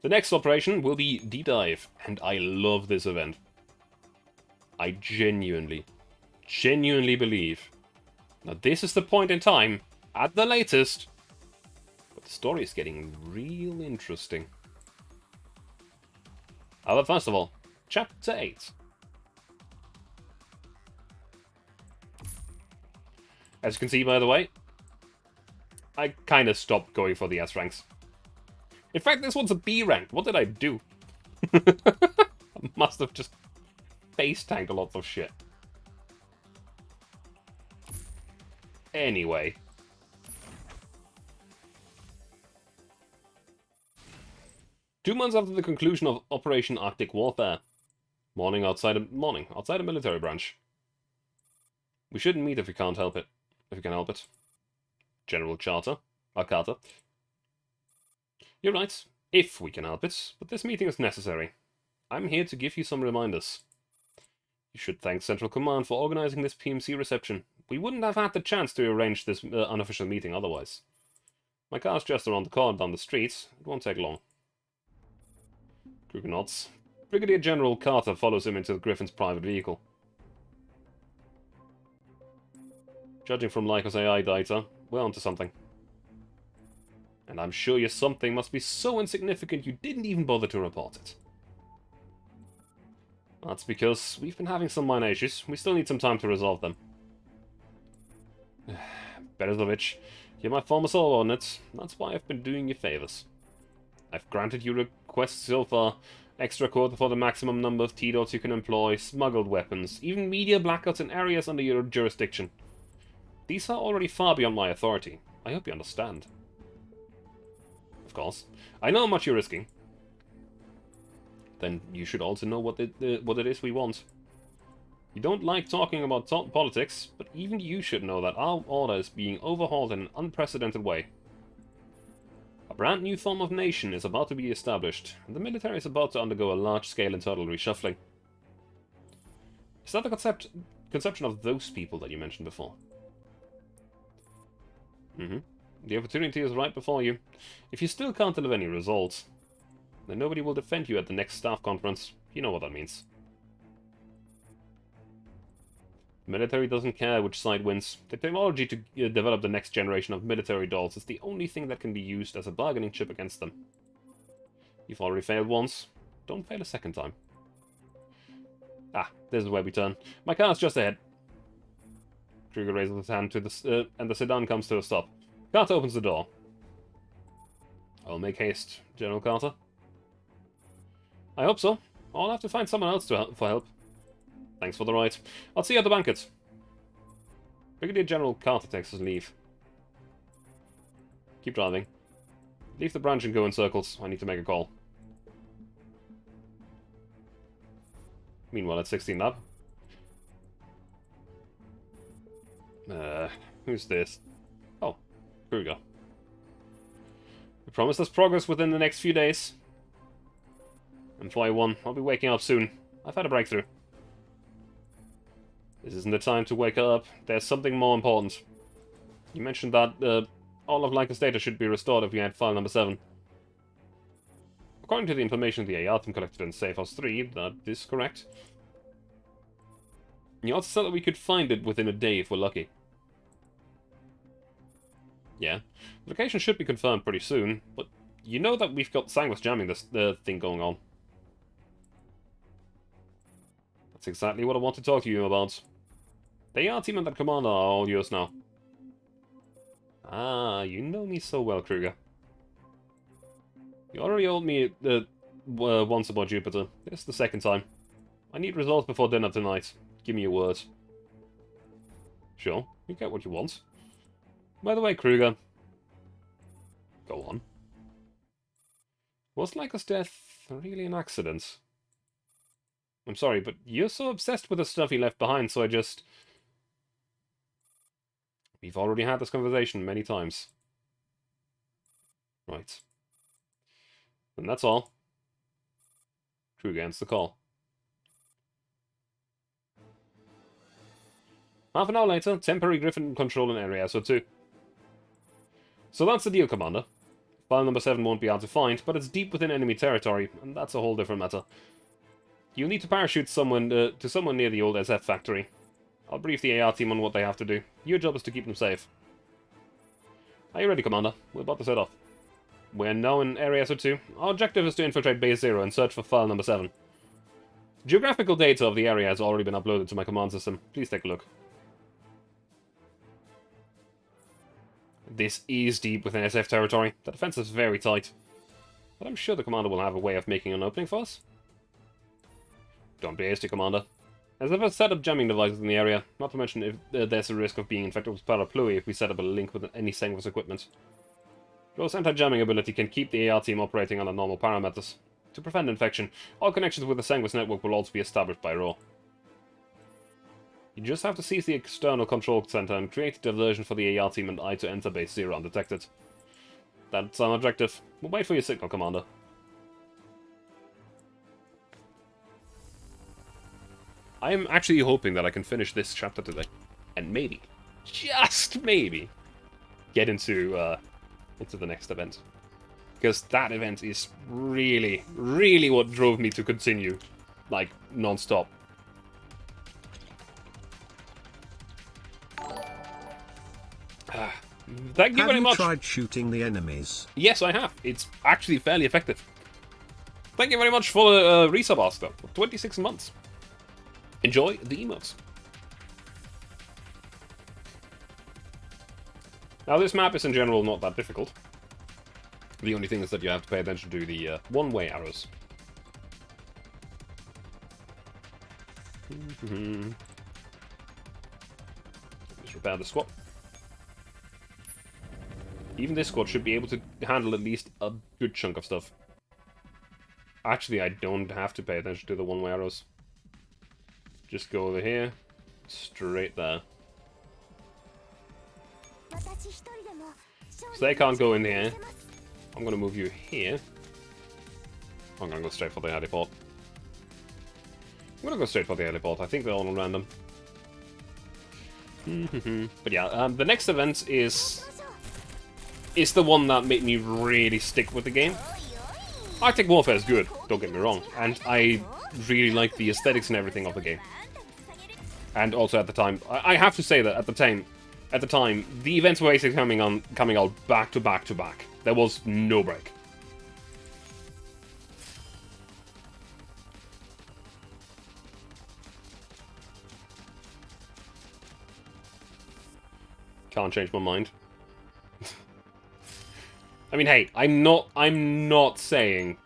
The next operation will be Deep Dive, and I love this event. I genuinely believe that this is the point in time, at the latest, but the story is getting real interesting. However, first of all, Chapter 8. As you can see, by the way, I kind of stopped going for the S ranks. In fact, this one's a B rank. What did I do? I must have just face tanked a lot of shit. Anyway. Two months after the conclusion of Operation Arctic Warfare. Morning outside a military branch. We shouldn't meet if we can't help it. If we can help it. General Carter. You're right, if we can help it, but this meeting is necessary. I'm here to give you some reminders. You should thank Central Command for organizing this PMC reception. We wouldn't have had the chance to arrange this unofficial meeting otherwise. My car's just around the corner down the street. It won't take long. Kruger nods. Brigadier General Carter follows him into Griffin's private vehicle. Judging from Lycos AI data, we're onto something. And I'm sure your something must be so insignificant you didn't even bother to report it. That's because we've been having some minor issues. We still need some time to resolve them. Berezovich, you're my former subordinate. That's why I've been doing you favors. I've granted your requests so far. Extra quota for the maximum number of T-dots you can employ, smuggled weapons, even media blackouts in areas under your jurisdiction. These are already far beyond my authority. I hope you understand. Of course. I know how much you're risking. Then you should also know what it is we want. You don't like talking about politics, but even you should know that our order is being overhauled in an unprecedented way. A brand new form of nation is about to be established, and the military is about to undergo a large-scale internal reshuffling. Is that the conception of those people that you mentioned before? The opportunity is right before you. If you still can't deliver any results, then nobody will defend you at the next staff conference. You know what that means. The military doesn't care which side wins. The technology to develop the next generation of military dolls is the only thing that can be used as a bargaining chip against them. You've already failed once. Don't fail a second time. Ah, this is where we turn. My car's just ahead. Kruger raises his hand to the and the sedan comes to a stop. Carter opens the door. I'll make haste, General Carter. I hope so. I'll have to find someone else for help. Thanks for the ride. I'll see you at the banquet. Brigadier General Carter takes his leave. Keep driving. Leave the branch and go in circles. I need to make a call. Meanwhile, at 16 Lab. Who's this? Oh, Kruger. We promised us progress within the next few days. Employee 1, I'll be waking up soon. I've had a breakthrough. This isn't the time to wake up. There's something more important. You mentioned that all of Lycos data should be restored if we had file number 7. According to the information the AR team collected in Safe House 3, that is correct. You also said that we could find it within a day if we're lucky. Yeah, the location should be confirmed pretty soon, but you know that we've got Sangwas jamming this thing going on. That's exactly what I want to talk to you about. The AR team and that commander are all yours now. Ah, you know me so well, Kruger. You already told me once about Jupiter. This is the second time. I need results before dinner tonight. Give me your word. Sure, you get what you want. By the way, Kruger. Go on. Was Lycos' death really an accident? I'm sorry, but you're so obsessed with the stuff he left behind, so I just... We've already had this conversation many times. Right. And that's all. Kruger ends the call. Half an hour later, temporary Griffin control in Area SO2. So that's the deal, Commander. File number 7 won't be hard to find, but it's deep within enemy territory, and that's a whole different matter. You'll need to parachute someone to someone near the old SF factory. I'll brief the AR team on what they have to do. Your job is to keep them safe. Are you ready, Commander? We're about to set off. We're now in Area SO2. Our objective is to infiltrate Base 0 and search for file number 7. Geographical data of the area has already been uploaded to my command system. Please take a look. This is deep within SF territory. The defense is very tight. But I'm sure the Commander will have a way of making an opening for us. Don't be hasty, Commander. As if I've set up jamming devices in the area, not to mention if there's a risk of being infected with parapluie if we set up a link with any Sengwas equipment. Close anti-jamming ability can keep the AR team operating under normal parameters. To prevent infection, all connections with the Sengwas network will also be established by RAW. You just have to seize the external control center and create a diversion for the AR team and I to enter Base 0 undetected. That's our objective. We'll wait for your signal, Commander. I am actually hoping that I can finish this chapter today. And maybe, just maybe, get into the next event. Because that event is really, really what drove me to continue, like, non-stop. Thank you very much. Have you tried shooting the enemies? Yes, I have. It's actually fairly effective. Thank you very much for the resub, Oscar, for 26 months. Enjoy the emotes. Now, this map is in general not that difficult. The only thing is that you have to pay attention to the one-way arrows. Just repair the squad. Even this squad should be able to handle at least a good chunk of stuff. Actually, I don't have to pay attention to the one-way arrows. Just go over here, straight there. So they can't go in here. I'm gonna move you here. I'm gonna go straight for the heliport. I'm gonna go straight for the heliport. I think they're all random. But yeah, the next event is the one that made me really stick with the game. Arctic Warfare is good, don't get me wrong, and I really like the aesthetics and everything of the game. And also at the time, I have to say that at the time, the events were basically coming out back to back to back. There was no break. Can't change my mind. I mean, hey, I'm not saying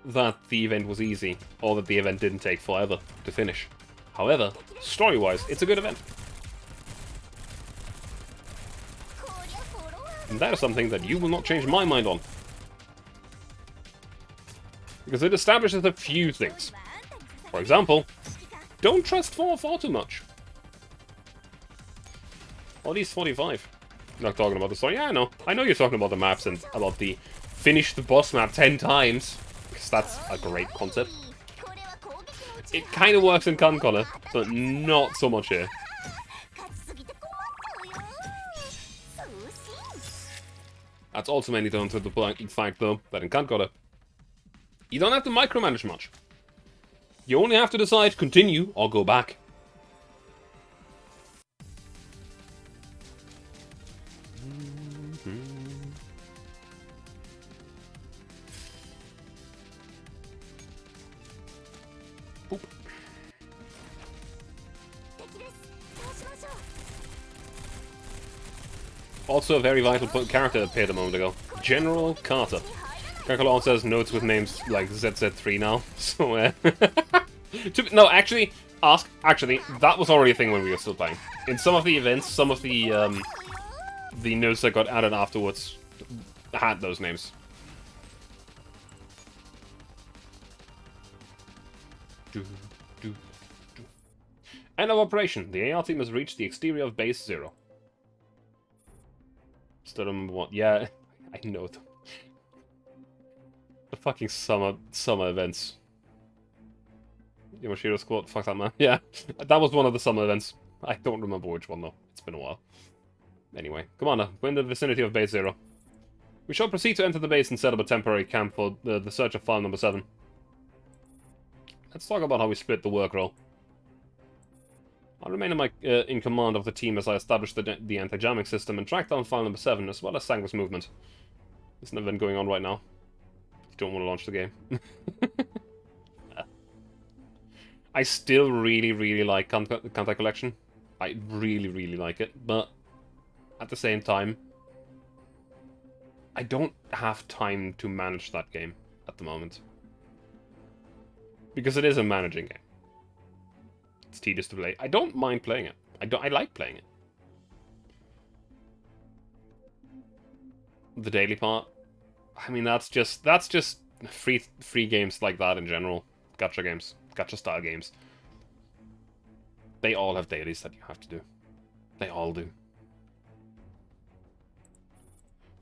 that the event was easy, or that the event didn't take forever to finish. However, story-wise, it's a good event. And that is something that you will not change my mind on. Because it establishes a few things. For example, don't trust 4-4 too much. Or at least 45. Not talking about the story. Yeah, I know. I know you're talking about the maps and about the finish the boss map 10 times. Because that's a great concept. It kind of works in Concolor, but not so much here. That's also mainly done to the fact, though, that in Concolor, you don't have to micromanage much. You only have to decide continue or go back. Also, a very vital character appeared a moment ago. General Carter. Concolor says notes with names like ZZ3 now. So, no, actually, that was already a thing when we were still playing. In some of the events, some of the notes that got added afterwards had those names. End of operation. The AR team has reached the exterior of Base 0. Still remember what? Yeah, I know them. The fucking summer events. Yamashiro Squad, fuck that man. Yeah, that was one of the summer events. I don't remember which one though. It's been a while. Anyway, Commander, we're in the vicinity of Base 0. We shall proceed to enter the base and set up a temporary camp for the search of file number 7. Let's talk about how we split the work role. I'll remain in command of the team as I establish the anti-jamming system and track down file number 7, as well as Sangu's movement. There's an event going on right now. You don't want to launch the game. I still really like contact collection. I really like it, but at the same time, I don't have time to manage that game at the moment. Because it is a managing game. It's tedious to play. I don't mind playing it. I like playing it. The daily part, I mean, that's just free games like that in general. Gacha games, gacha style games. They all have dailies that you have to do. They all do.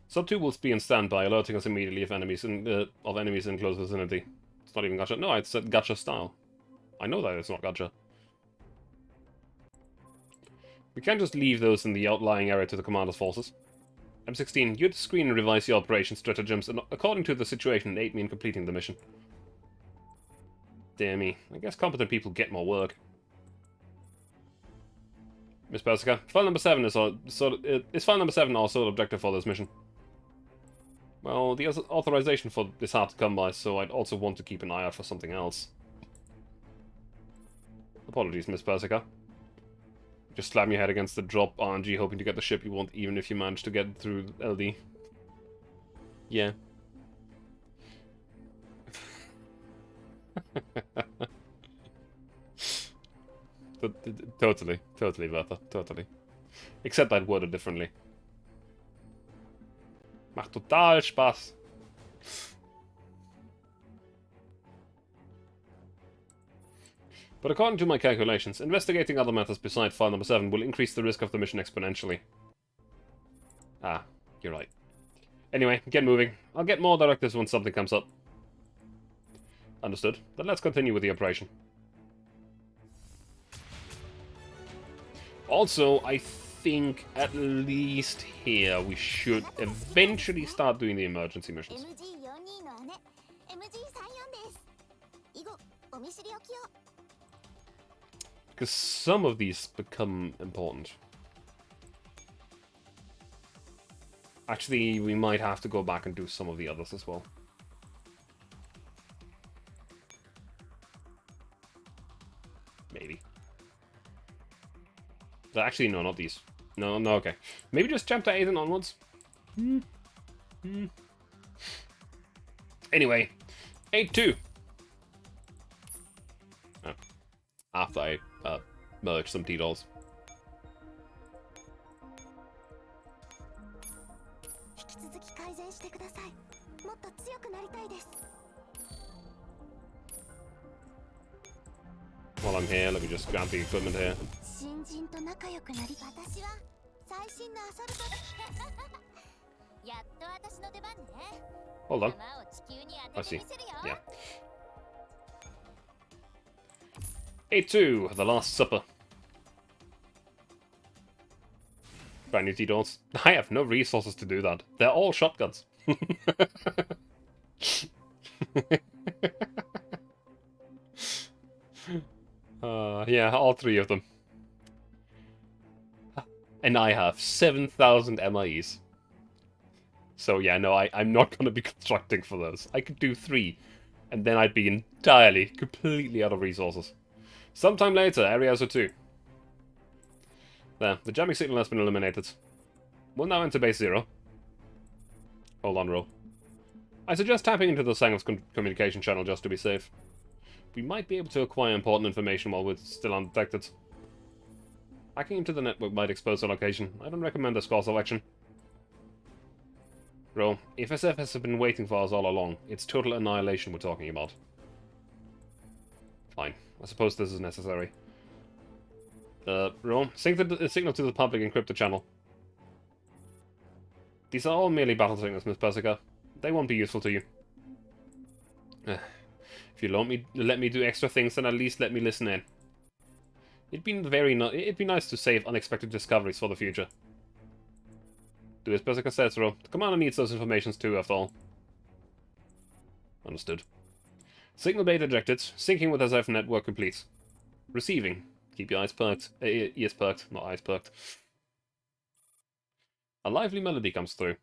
Sub 2 will be in standby, alerting us immediately if enemies in close vicinity. It's not even gacha. No, it's gacha style. I know that it's not gacha. We can't just leave those in the outlying area to the commander's forces. M16, you'd screen and revise your operation stratagems according to the situation and aid me in completing the mission. Dear me, I guess competent people get more work. Miss Persica, file number 7 is file number 7 our sole objective for this mission? Well, the authorization for this hard to come by, so I'd also want to keep an eye out for something else. Apologies, Miss Persica. Just slam your head against the drop RNG, hoping to get the ship you want, even if you manage to get through LD. Yeah. Totally, Bertha, totally. Except I'd word it differently. Macht total Spaß. But according to my calculations, investigating other matters besides file number 7 will increase the risk of the mission exponentially. Ah, you're right. Anyway, get moving. I'll get more directives when something comes up. Understood. Then let's continue with the operation. Also, I think at least here we should eventually start doing the emergency missions. Because some of these become important. Actually, we might have to go back and do some of the others as well. Maybe. Actually, no, not these. No, okay. Maybe just chapter 8 and onwards. Anyway, 8-2. Oh. After I merge some T-dolls. While I'm here, let me just grab the equipment here. Hold on. I see. Yeah. 8-2, The Last Supper. Brand new T-dolls. I have no resources to do that. They're all shotguns. Yeah, all 3 of them. And I have 7,000 MIEs. So yeah, no, I'm not going to be constructing for those. I could do 3, and then I'd be entirely, completely out of resources. Sometime later, Area 2. There, the jamming signal has been eliminated. We'll now enter base 0. Hold on, roll. I suggest tapping into the Sang's communication channel just to be safe. We might be able to acquire important information while we're still undetected. Hacking into the network might expose our location. I don't recommend this course of action. Bro, if SF has been waiting for us all along, it's total annihilation we're talking about. Fine. I suppose this is necessary. Ro, signal to the public encrypted channel. These are all merely battle signals, Miss Persica. They won't be useful to you. If you let me do extra things, then at least let me listen in. It'd be nice to save unexpected discoveries for the future. Do as best I can, Cetero. The commander needs those informations too, after all. Understood. Signal data ejected. Syncing with SF network complete. Receiving. Keep your eyes perked. Ears perked, not eyes perked. A lively melody comes through.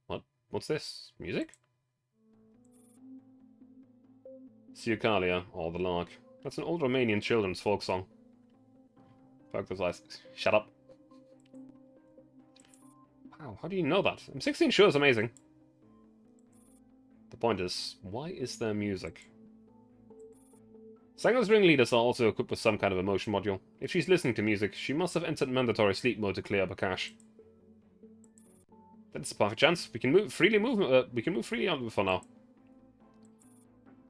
What? What's this? Music? Siukalia, or the Lark. That's an old Romanian children's folk song. Perk those eyes. Shut up. Wow, how do you know that? M16 sure is amazing. The point is, why is there music? Sango's ringleaders are also equipped with some kind of emotion module. If she's listening to music, she must have entered mandatory sleep mode to clear up her cache. That's a perfect chance. We can move freely. We can move freely on for now.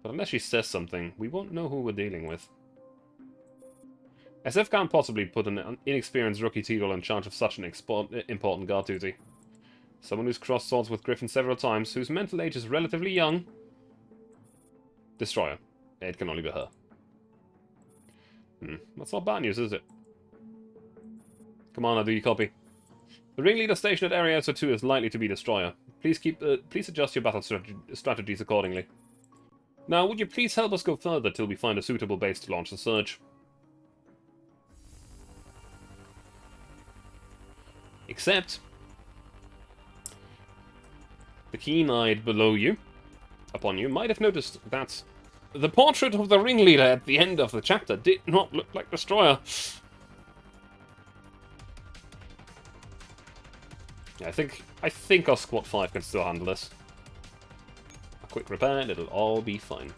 But unless she says something, we won't know who we're dealing with. SF can't possibly put an inexperienced rookie Teagle in charge of such an important guard duty. Someone who's crossed swords with Griffin several times, whose mental age is relatively young. Destroyer. It can only be her. That's not bad news, is it? Come on, do you copy? The ringleader station at Area SO2 is likely to be Destroyer. Please adjust your battle strategies accordingly. Now, would you please help us go further till we find a suitable base to launch the surge? Except, the keen-eyed below you, upon you, might have noticed that the portrait of the ringleader at the end of the chapter did not look like Destroyer. Yeah, I think our Squad 5 can still handle this. A quick repair and it'll all be fine.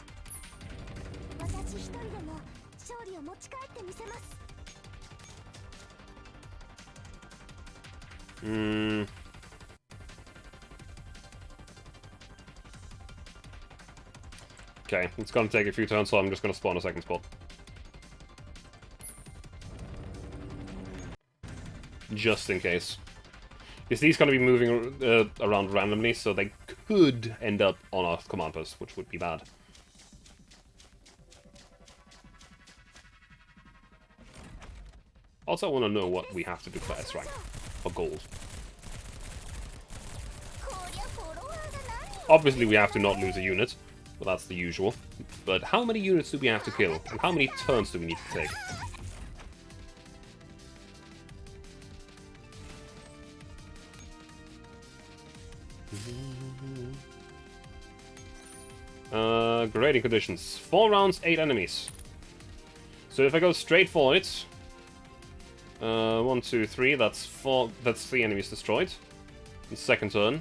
Okay, it's gonna take a few turns, so I'm just gonna spawn a second spot. Just in case. Because these gonna be moving around randomly, so they could end up on our command post, which would be bad. Also, I want to know what we have to do for S rank. For gold. Obviously, we have to not lose a unit. Well, that's the usual. But how many units do we have to kill? And how many turns do we need to take? Grading conditions. 4 rounds, 8 enemies. So if I go straight for it... 1, 2, 3, that's 4... That's 3 enemies destroyed. The second turn.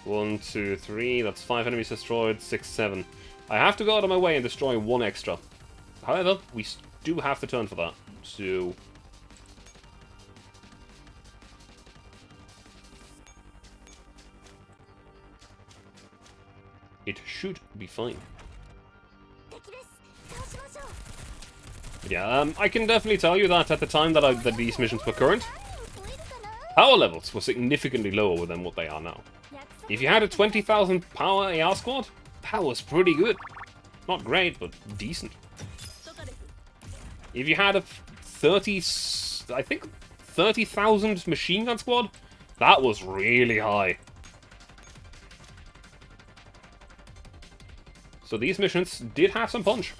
1, 2, 3, that's 5 enemies destroyed, 6, 7. I have to go out of my way and destroy 1 extra. However, we do have to turn for that, so... It should be fine. But yeah, I can definitely tell you that at the time that these missions were current, power levels were significantly lower than what they are now. If you had a 20,000 power AR squad, that was pretty good. Not great, but decent. If you had a 30,000 machine gun squad, that was really high. So these missions did have some punch.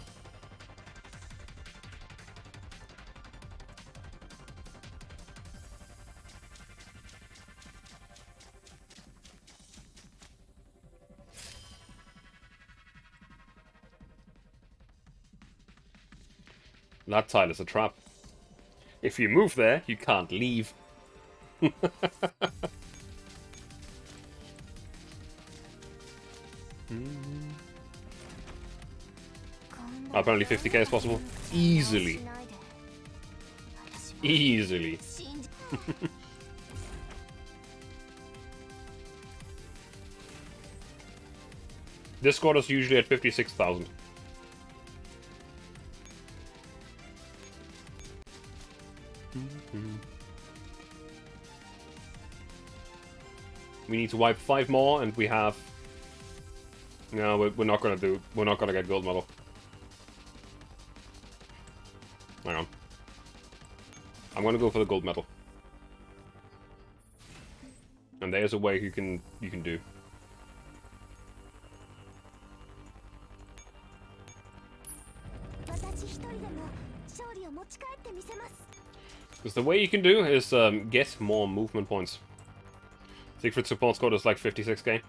That tile is a trap. If you move there, you can't leave. Apparently 50k is possible. Easily. Easily. This squad is usually at 56,000. We need to wipe 5 more, and we have... No, we're not gonna do... We're not gonna get gold medal. Hang on. I'm gonna go for the gold medal. And there's a way you can do. Because the way you can do is get more movement points. Siegfried's support squad is like 56k.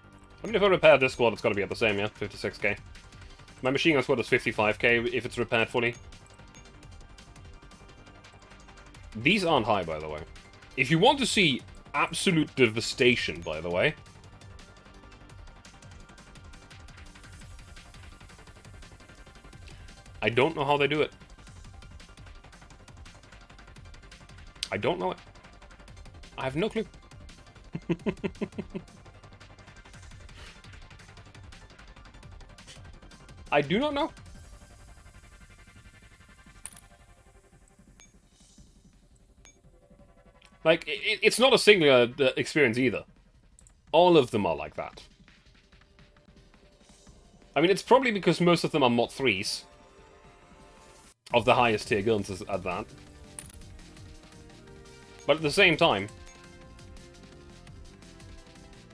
I mean, if I repair this squad, it's gotta be at the same, yeah? 56k. My machine gun squad is 55k if it's repaired fully. These aren't high, by the way. If you want to see absolute devastation, by the way, I don't know how they do it. I don't know it. I have no clue. I do not know. Like, it's not a singular experience either. All of them are like that. I mean, it's probably because most of them are Mod 3s. Of the highest tier guns at that. But at the same time...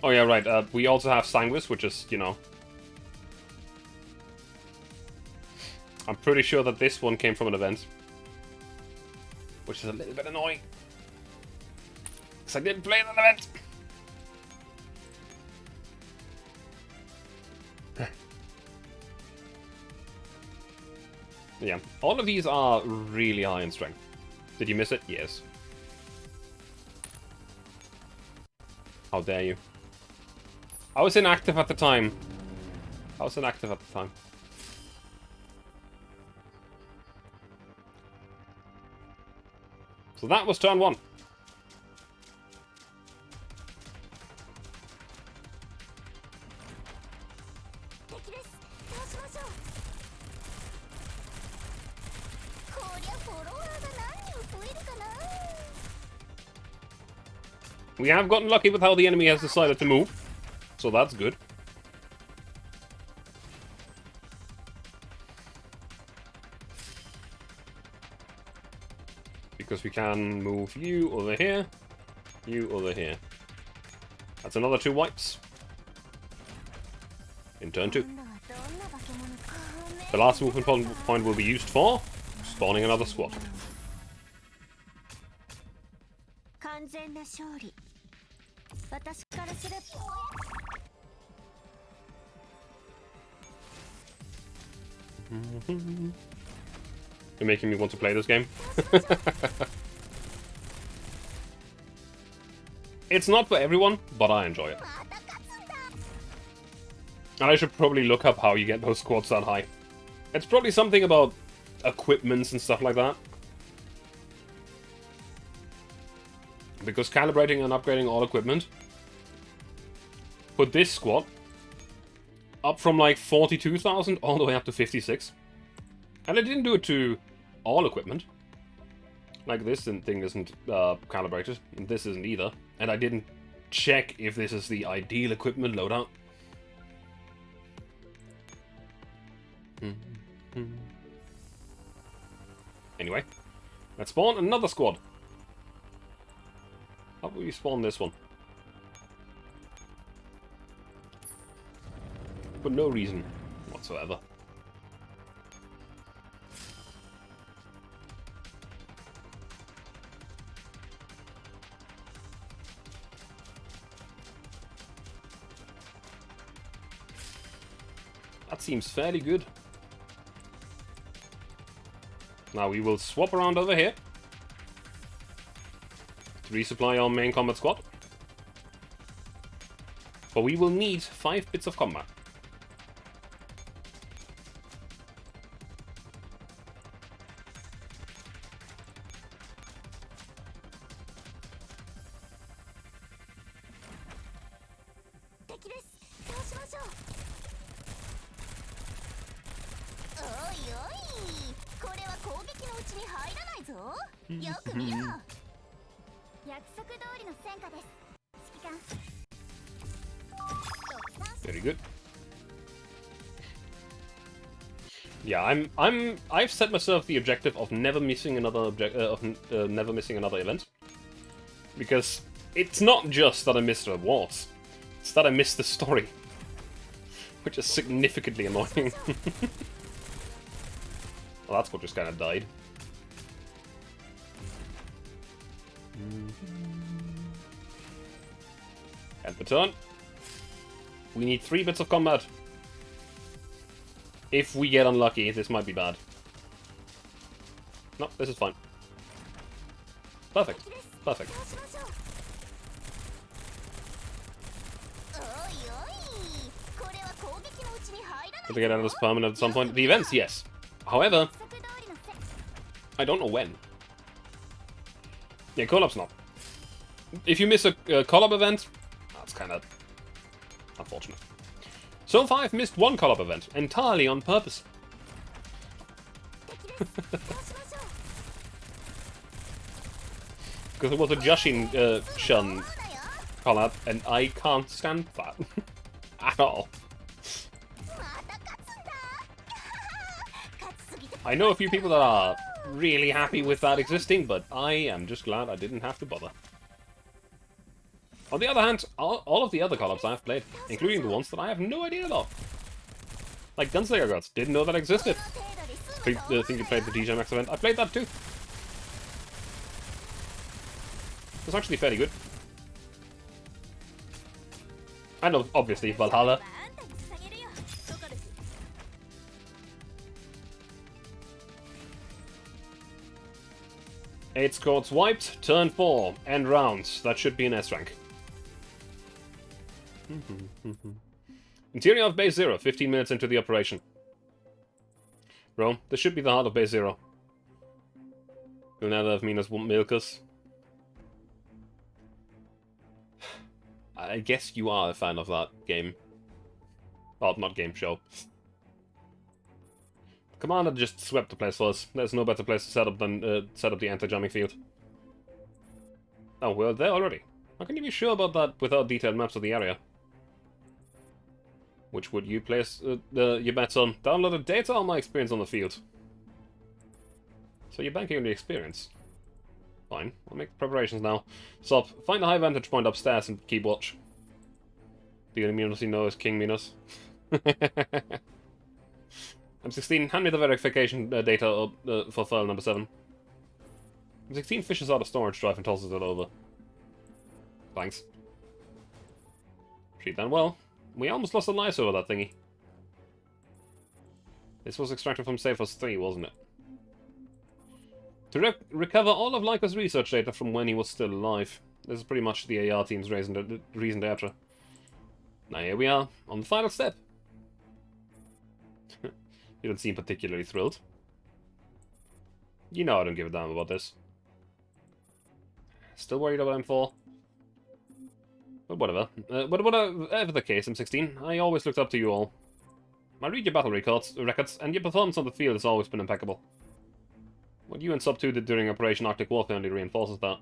Oh yeah, right, we also have Sanguis, which is, you know... I'm pretty sure that this one came from an event. Which is a little bit annoying. Because I didn't play that event! Yeah, all of these are really high in strength. Did you miss it? Yes. How dare you. I was inactive at the time. So that was turn 1. We have gotten lucky with how the enemy has decided to move, so that's good. Because we can move you over here, you over here. That's another 2 wipes. In turn 2. The last movement point will be used for spawning another squad. You're making me want to play this game. It's not for everyone, but I enjoy it. And I should probably look up how you get those squads that high. It's probably something about equipments and stuff like that. Because calibrating and upgrading all equipment put this squad up from like 42,000 all the way up to 56. And I didn't do it to all equipment. Like this thing isn't calibrated, and this isn't either. And I didn't check if this is the ideal equipment loadout. Anyway, let's spawn another squad. How will we spawn this one? For no reason whatsoever. That seems fairly good. Now we will swap around over here to resupply our main combat squad. But we will need 5 bits of combat. Very good. Yeah, I've set myself the objective of never missing another event, because It's not just that I missed the wars. It's that I missed the story. Which is significantly annoying. Well, that's what just kind of died. End the turn. We need 3 bits of combat. If we get unlucky, this might be bad. No, this is fine. Perfect. Perfect. Did we get out of this permanent at some point? The events, yes. However, I don't know when. Yeah, call-up's not. If you miss a call-up event, that's kind of unfortunate. So far, I've missed 1 call-up event, entirely on purpose. Because it was a Jushin Shun call-up, and I can't stand that. At all. I know a few people that are really happy with that existing, but I am just glad I didn't have to bother. On the other hand, all of the other call-ups I've played, including the ones that I have no idea about. Like Gunslayer Gods, didn't know that existed. I think you played the DJ Max event. I played that too. It's actually fairly good. I know, obviously, Valhalla. Eight squads wiped, turn 4, end rounds. That should be an S rank. Interior of base 0, 15 minutes into the operation. Bro, this should be the heart of base 0. You'll never have Minas Milkus. I guess you are a fan of that game. Oh, not game, show. Commander just swept the place for us. There's no better place to set up than set up the anti-jamming field. Oh, we're there already. How can you be sure about that without detailed maps of the area? Which would you place your bets on? Downloaded data or my experience on the field? So you're banking on the experience. Fine, I'll make preparations now. Stop, find a high vantage point upstairs and keep watch. The immunity knows King Minos. M16, hand me the verification data for file number 7. M16 fishes out a storage drive and tosses it over. Thanks. Treat that well. We almost lost a life over that thingy. This was extracted from Safehouse 3, wasn't it? To recover all of Lyco's research data from when he was still alive. This is pretty much the AR team's reason after. Now here we are, on the final step. You don't seem particularly thrilled. You know I don't give a damn about this. Still worried about M4? But whatever. Whatever the case, M16, I always looked up to you all. I read your battle records, and your performance on the field has always been impeccable. What you and Sub 2 did during Operation Arctic Warfare only reinforces that.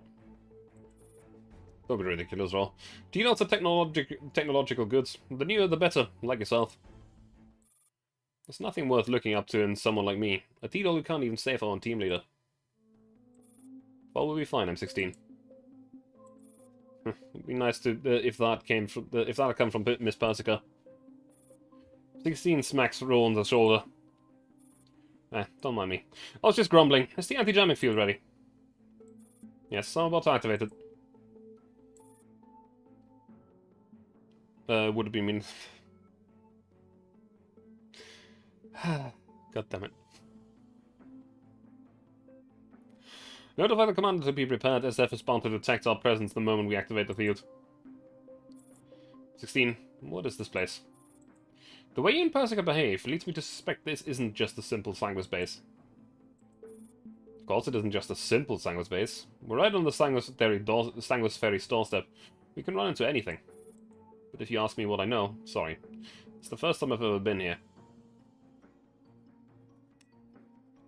Don't be ridiculous, Raw. Do you know some technological goods? The newer the better, like yourself. There's nothing worth looking up to in someone like me, a Tito who can't even save our own team leader. But we'll be fine, M16. It'd be nice to if that had come from Miss Persica. 16 smacks Roll on the shoulder. Don't mind me. I was just grumbling. Is the anti-jamming field ready? Yes, I'm about to activate it. Would it be mean? God damn it. Notify the commander to be prepared. SF is bound to detect our presence the moment we activate the field. 16. What is this place? The way you and Persica behave leads me to suspect this isn't just a simple Sanguis base. Of course it isn't just a simple Sanguis base. We're right on the Sanguis Ferry's doorstep. We can run into anything. But if you ask me what I know, sorry. It's the first time I've ever been here.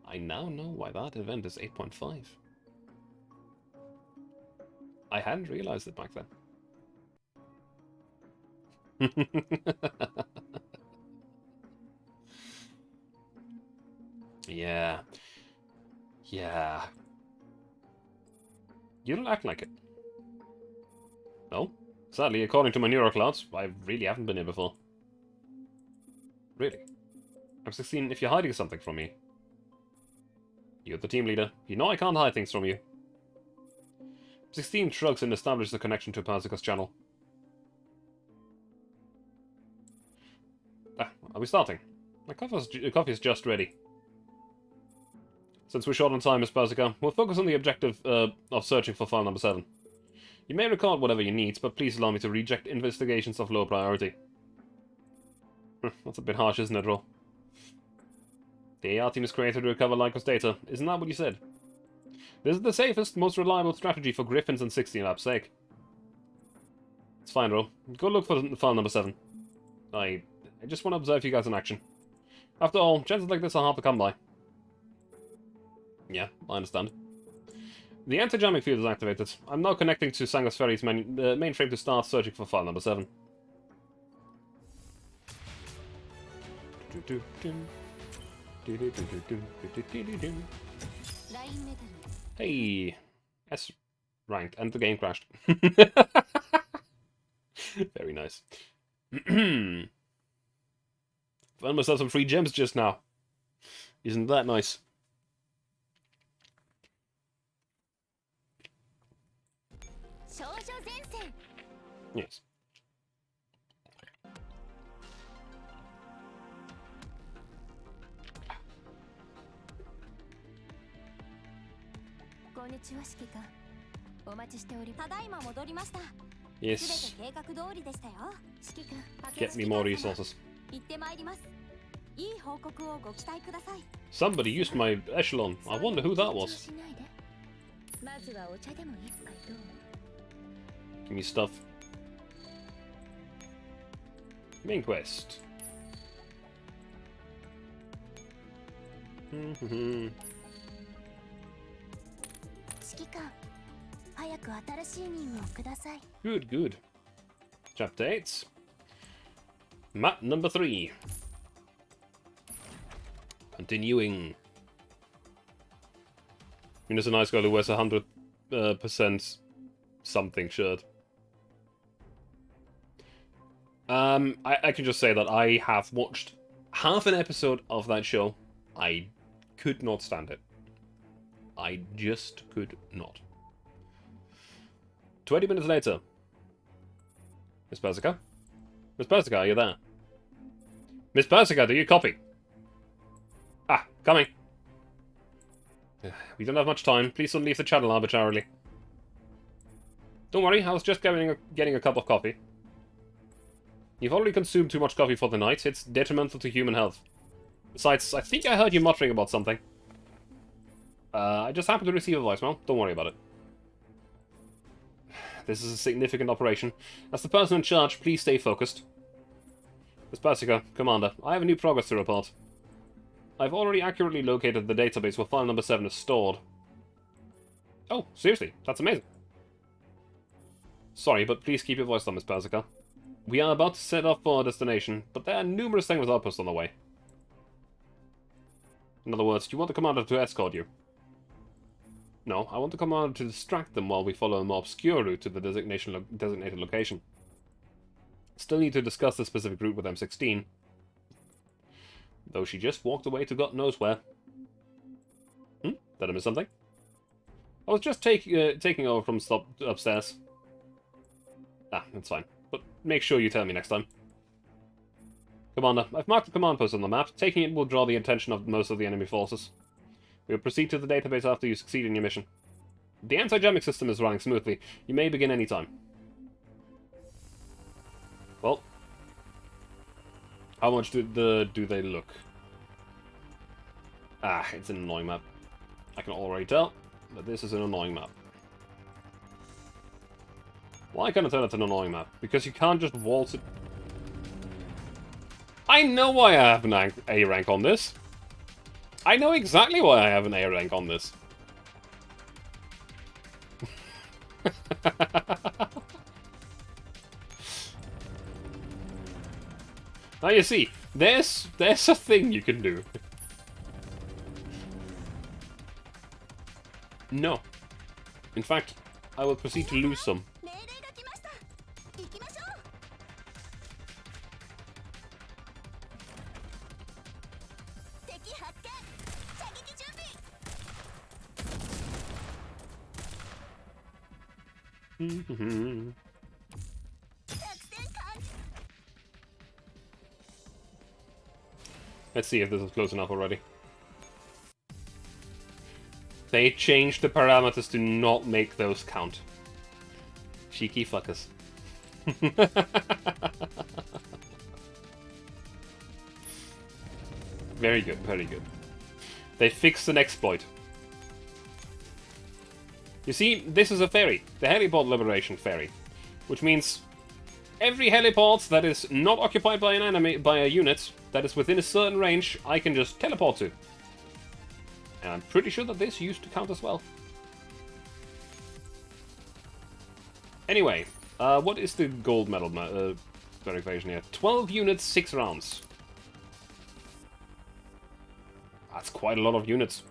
I now know why that event is 8.5. I hadn't realized it back then. Yeah. Yeah. You don't act like it. Oh? Sadly, according to my neural clouds, I really haven't been here before. Really? I'm 16 if you're hiding something from me. You're the team leader. You know I can't hide things from you. 16 shrugs and establishes a connection to Persica's channel. Ah, are we starting? My coffee is just ready. Since we're short on time, Miss Persica, we'll focus on the objective of searching for file number 7. You may record whatever you need, but please allow me to reject investigations of low priority. That's a bit harsh, isn't it, Ro? The AR team is created to recover Lycos data. Isn't that what you said? This is the safest, most reliable strategy for Griffins and 16 Lab's sake. It's fine, Ro. Go look for file number 7. I just want to observe you guys in action. After all, chances like this are hard to come by. Yeah, I understand. The anti-jamming field is activated. I'm now connecting to Sangos Ferry's mainframe to start searching for file number 7. Hey! S ranked, and the game crashed. Very nice. Found myself some free gems just now. Isn't that nice? Yes. Yes. Get me more resources. Somebody used my echelon. I wonder who that was. Give me stuff. Main quest. Good, good. Chapter 8. Map number 3. Continuing. There's a nice girl who wears 100% something shirt. I can just say that I have watched half an episode of that show. I could not stand it. I just could not. 20 minutes later. Miss Persica? Miss Persica, are you there? Miss Persica, do you copy? Ah, coming. We don't have much time. Please don't leave the channel arbitrarily. Don't worry, I was just getting a cup of coffee. You've already consumed too much coffee for the night. It's detrimental to human health. Besides, I think I heard you muttering about something. I just happened to receive a voicemail. Don't worry about it. This is a significant operation. As the person in charge, please stay focused. Miss Persica, Commander, I have a new progress to report. I've already accurately located the database where file number 7 is stored. Oh, seriously? That's amazing. Sorry, but please keep your voice down, Miss Persica. We are about to set off for our destination, but there are numerous things outposts on the way. In other words, do you want the Commander to escort you? No, I want the Commander to distract them while we follow a more obscure route to the designated location. Still need to discuss the specific route with M16. Though she just walked away to God knows where. Did I miss something? I was just taking over from upstairs. Ah, that's fine. But make sure you tell me next time. Commander, I've marked the command post on the map. Taking it will draw the attention of most of the enemy forces. We will proceed to the database after you succeed in your mission. The anti-jamming system is running smoothly. You may begin any time. Well, how much do they look? Ah, it's an annoying map. I can already tell that this is an annoying map. Why can I tell it's an annoying map? Because you can't just waltz it. I know why I have an A rank on this. I know exactly why I have an A rank on this. Now you see, there's a thing you can do. No. In fact, I will proceed to lose some. Let's see if this is close enough already. They changed the parameters to not make those count. Cheeky fuckers. Very good, very good. They fixed an exploit. You see, this is a ferry, the heliport liberation ferry, which means every heliport that is not occupied by an enemy, by a unit that is within a certain range, I can just teleport to. And I'm pretty sure that this used to count as well. Anyway, what is the gold medal verification here? 12 units, 6 rounds. That's quite a lot of units.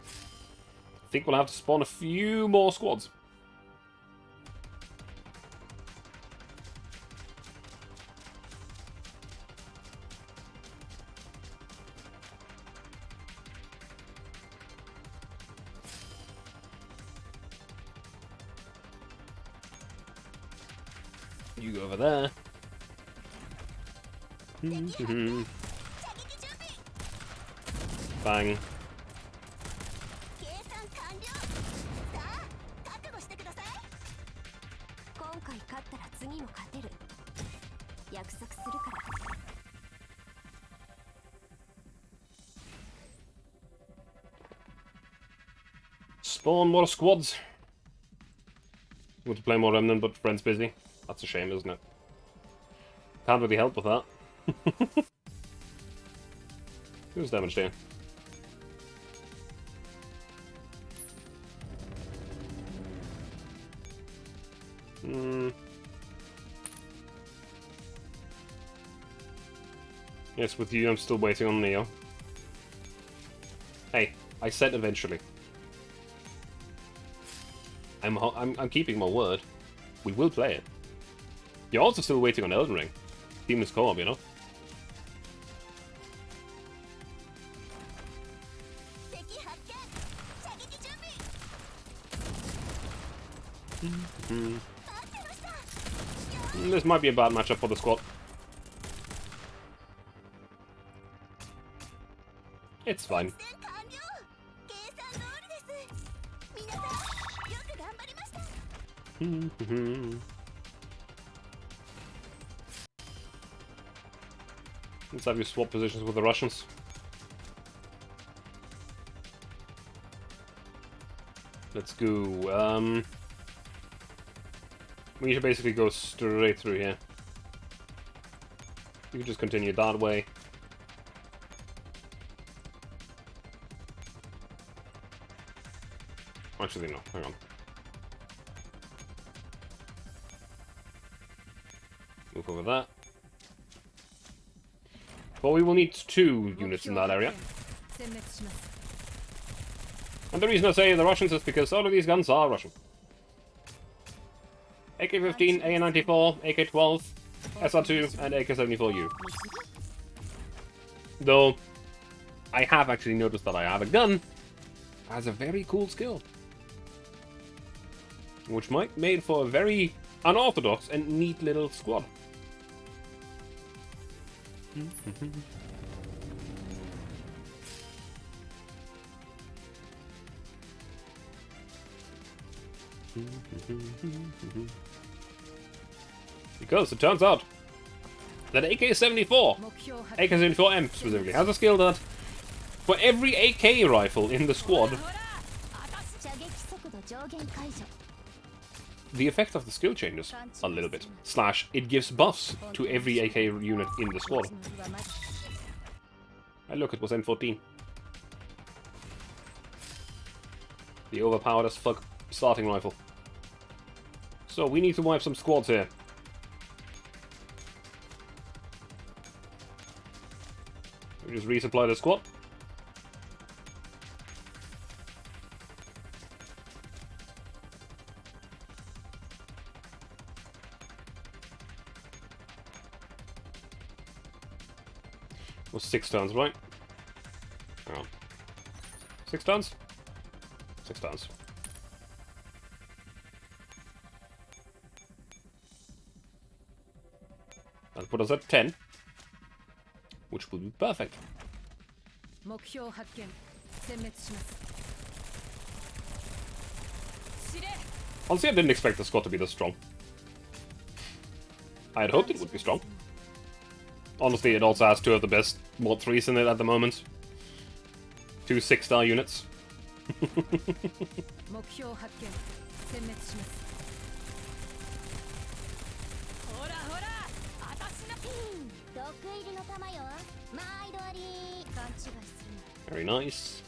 I think we'll have to spawn a few more squads. You go over there. Bang. Spawn more squads. Want to play more Remnant, but friend's busy. That's a shame, isn't it? Can't really help with that. Who's damaged here? Yes, with you, I'm still waiting on Neo. Hey, I said eventually. I'm keeping my word. We will play it. You're also still waiting on Elden Ring. Teamless co-op, you know? This might be a bad matchup for the squad. It's fine. Let's have you swap positions with the Russians. Let's go. We should basically go straight through here. You can just continue that way. Actually, no. Hang on. Move over that. But we will need 2 units in that area. And the reason I say the Russians is because all of these guns are Russian. AK-15, AK-94, AK-12, SR2, and AK-74U. Though, I have actually noticed that I have a gun that has a very cool skill. Which might make for a very unorthodox and neat little squad. Because it turns out that AK-74, AK-74M specifically, has a skill that for every AK rifle in the squad, the effect of the skill changes a little bit. Slash, it gives buffs to every AK unit in the squad. And look, it was M14. The overpowered as fuck starting rifle. So we need to wipe some squads here. We just resupply the squad. Was 6 turns, right? Hang on. 6 turns? 6 turns. That'll put us at 10. Which would be perfect. Honestly, I didn't expect the squad to be this strong. I had hoped it would be strong. Honestly, it also has 2 of the best Mod 3s in it at the moment. 2 6-star units. Very nice.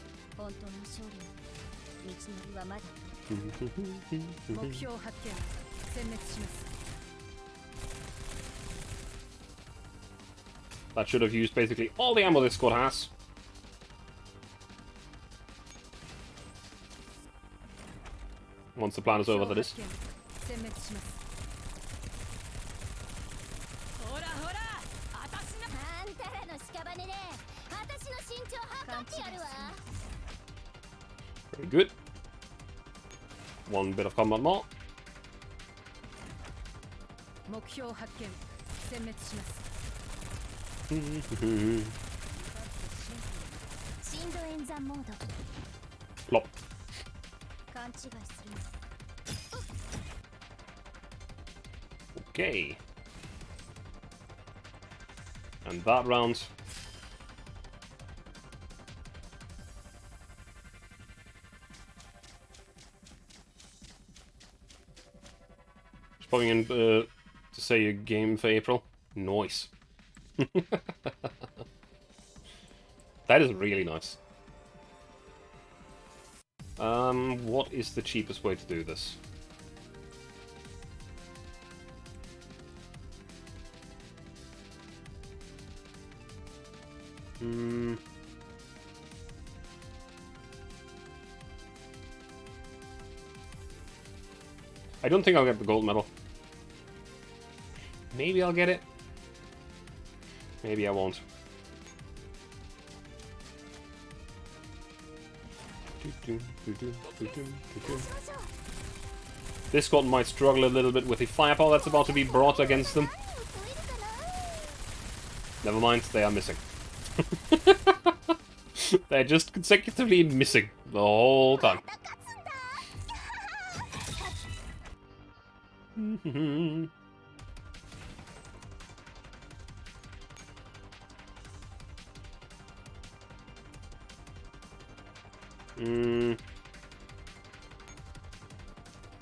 That should have used basically all the ammo this squad has. Once the plan is over, that is. Very good. 1 bit of combat more. Plop. Okay. And that round. Just popping in to say a game for April. Nice. That is really nice. What is the cheapest way to do this? I don't think I'll get the gold medal. Maybe I'll get it. Maybe I won't. This squad might struggle a little bit with the firepower that's about to be brought against them. Never mind, they are missing. They're just consecutively missing the whole time.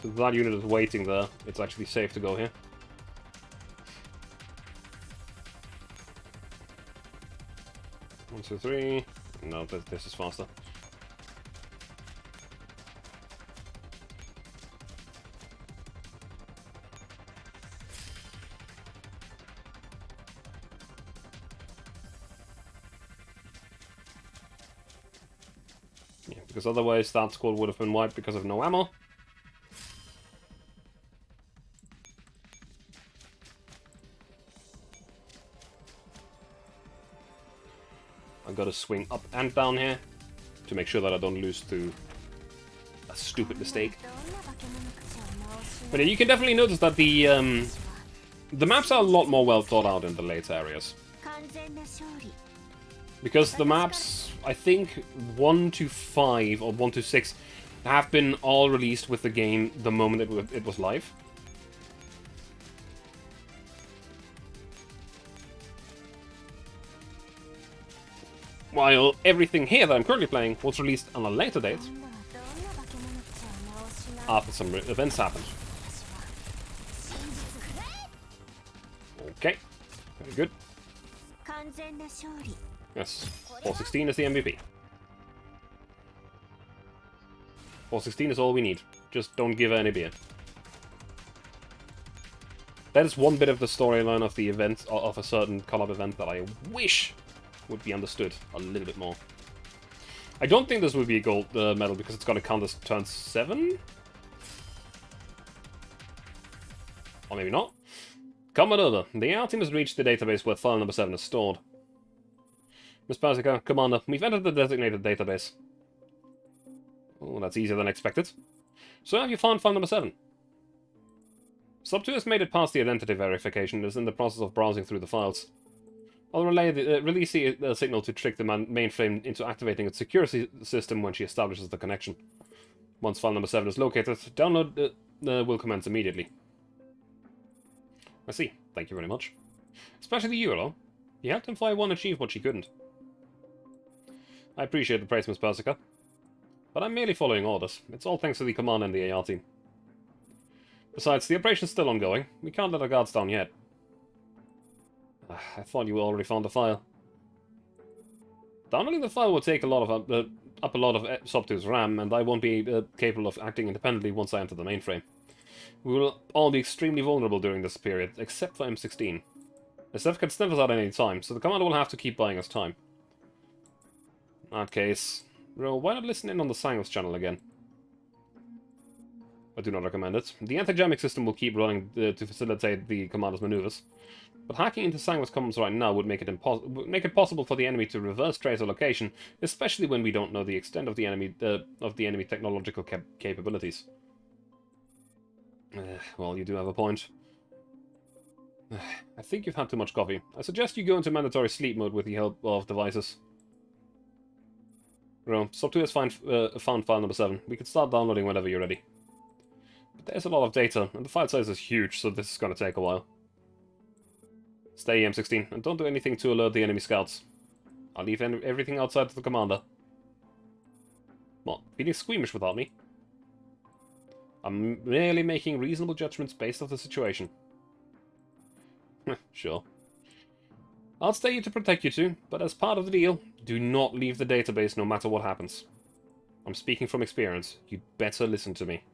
So that unit is waiting there. It's actually safe to go here. One, two, three. No, this is faster. Yeah, because otherwise that squad would have been wiped because of no ammo. I've got to swing up and down here to make sure that I don't lose to a stupid mistake. But yeah, you can definitely notice that the maps are a lot more well thought out in the later areas. Because the maps, I think 1 to 5 or 1 to 6 have been all released with the game the moment it was live. While everything here that I'm currently playing was released on a later date, after some events happened. Okay, very good. Yes, 416 is the MVP. 416 is all we need. Just don't give her any beer. That is one bit of the storyline of the event, of a certain collab event that I wish would be understood a little bit more. I don't think this would be a gold medal because it's going to count as turn 7? Or maybe not. Combat over. The AR team has reached the database where file number 7 is stored. Miss Persica, Commander, we've entered the designated database. Oh, that's easier than expected. So have you found file number 7? Sub-2 has made it past the identity verification and is in the process of browsing through the files. I'll release the signal to trick the mainframe into activating its security system when she establishes the connection. Once file number 7 is located, download will commence immediately. I see. Thank you very much. Especially you, though. You helped Fly-1 achieve what she couldn't. I appreciate the praise, Miss Persica. But I'm merely following orders. It's all thanks to the command and the AR team. Besides, the operation's still ongoing. We can't let our guards down yet. I thought you already found the file. Downloading the file will take a lot of up a lot of Sub-2's RAM, and I won't be capable of acting independently once I enter the mainframe. We will all be extremely vulnerable during this period, except for M16. SF can sniff us out at any time, so the commander will have to keep buying us time. In that case, Ro, why not listen in on the Sangos channel again? I do not recommend it. The anti-jamming system will keep running to facilitate the commander's maneuvers, but hacking into Sangos comms right now would make it possible for the enemy to reverse trace our location, especially when we don't know the extent of the enemy technological capabilities. Well, you do have a point. I think you've had too much coffee. I suggest you go into mandatory sleep mode with the help of devices. Ro, Sub-2 has found file number 7. We can start downloading whenever you're ready. But there's a lot of data, and the file size is huge, so this is going to take a while. Stay M16, and don't do anything to alert the enemy scouts. I'll leave everything outside to the commander. What, feeling squeamish without me? I'm merely making reasonable judgments based off the situation. Sure. I'll stay here to protect you two, but as part of the deal, do not leave the database no matter what happens. I'm speaking from experience. You'd better listen to me.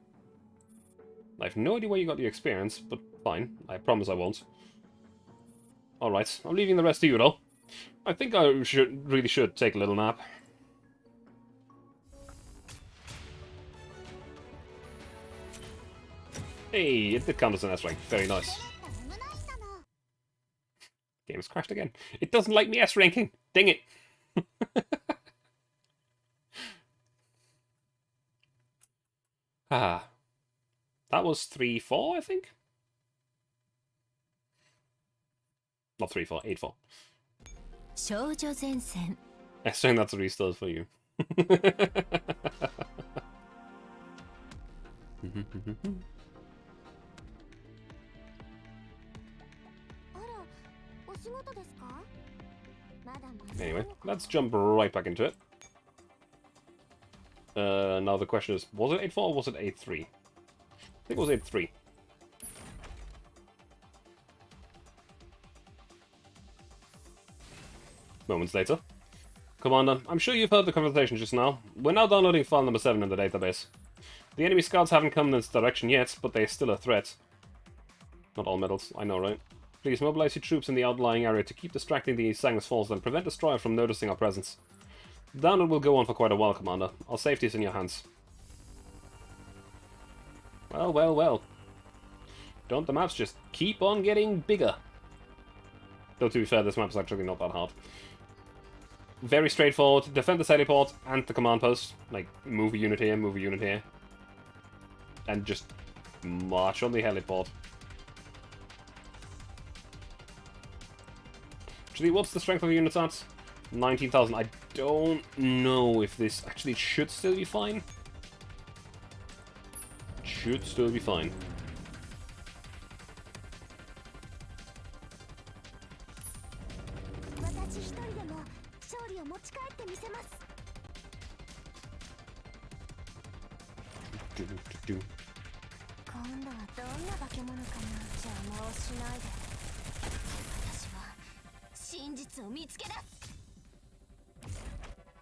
I have no idea where you got your experience, but fine. I promise I won't. Alright, I'm leaving the rest to you, though. I think I really should take a little nap. Hey, it did count as an S-rank. Very nice. Game's crashed again. It doesn't like me S-ranking. Dang it. Ah. That was 3-4, I think? Not 3-4, 8-4. I think that's a restart for you. Anyway, let's jump right back into it. Now the question is, was it 8-4 or was it 8-3? I think it was 8-3. Moments later. Commander, I'm sure you've heard the conversation just now. We're now downloading file number 7 in the database. The enemy scouts haven't come in this direction yet, but they're still a threat. Not all medals, I know, right? Please mobilize your troops in the outlying area to keep distracting the Sangos Falls and prevent Destroyer from noticing our presence. The download will go on for quite a while, Commander. Our safety is in your hands. Well, well, well. Don't the maps just keep on getting bigger? Though to be fair, this map's actually not that hard. Very straightforward. Defend the heliport and the command post. Like, move a unit here, move a unit here. And just march on the heliport. Actually, what's the strength of the units at? 19,000. I don't know if this actually should still be fine. It should still be fine.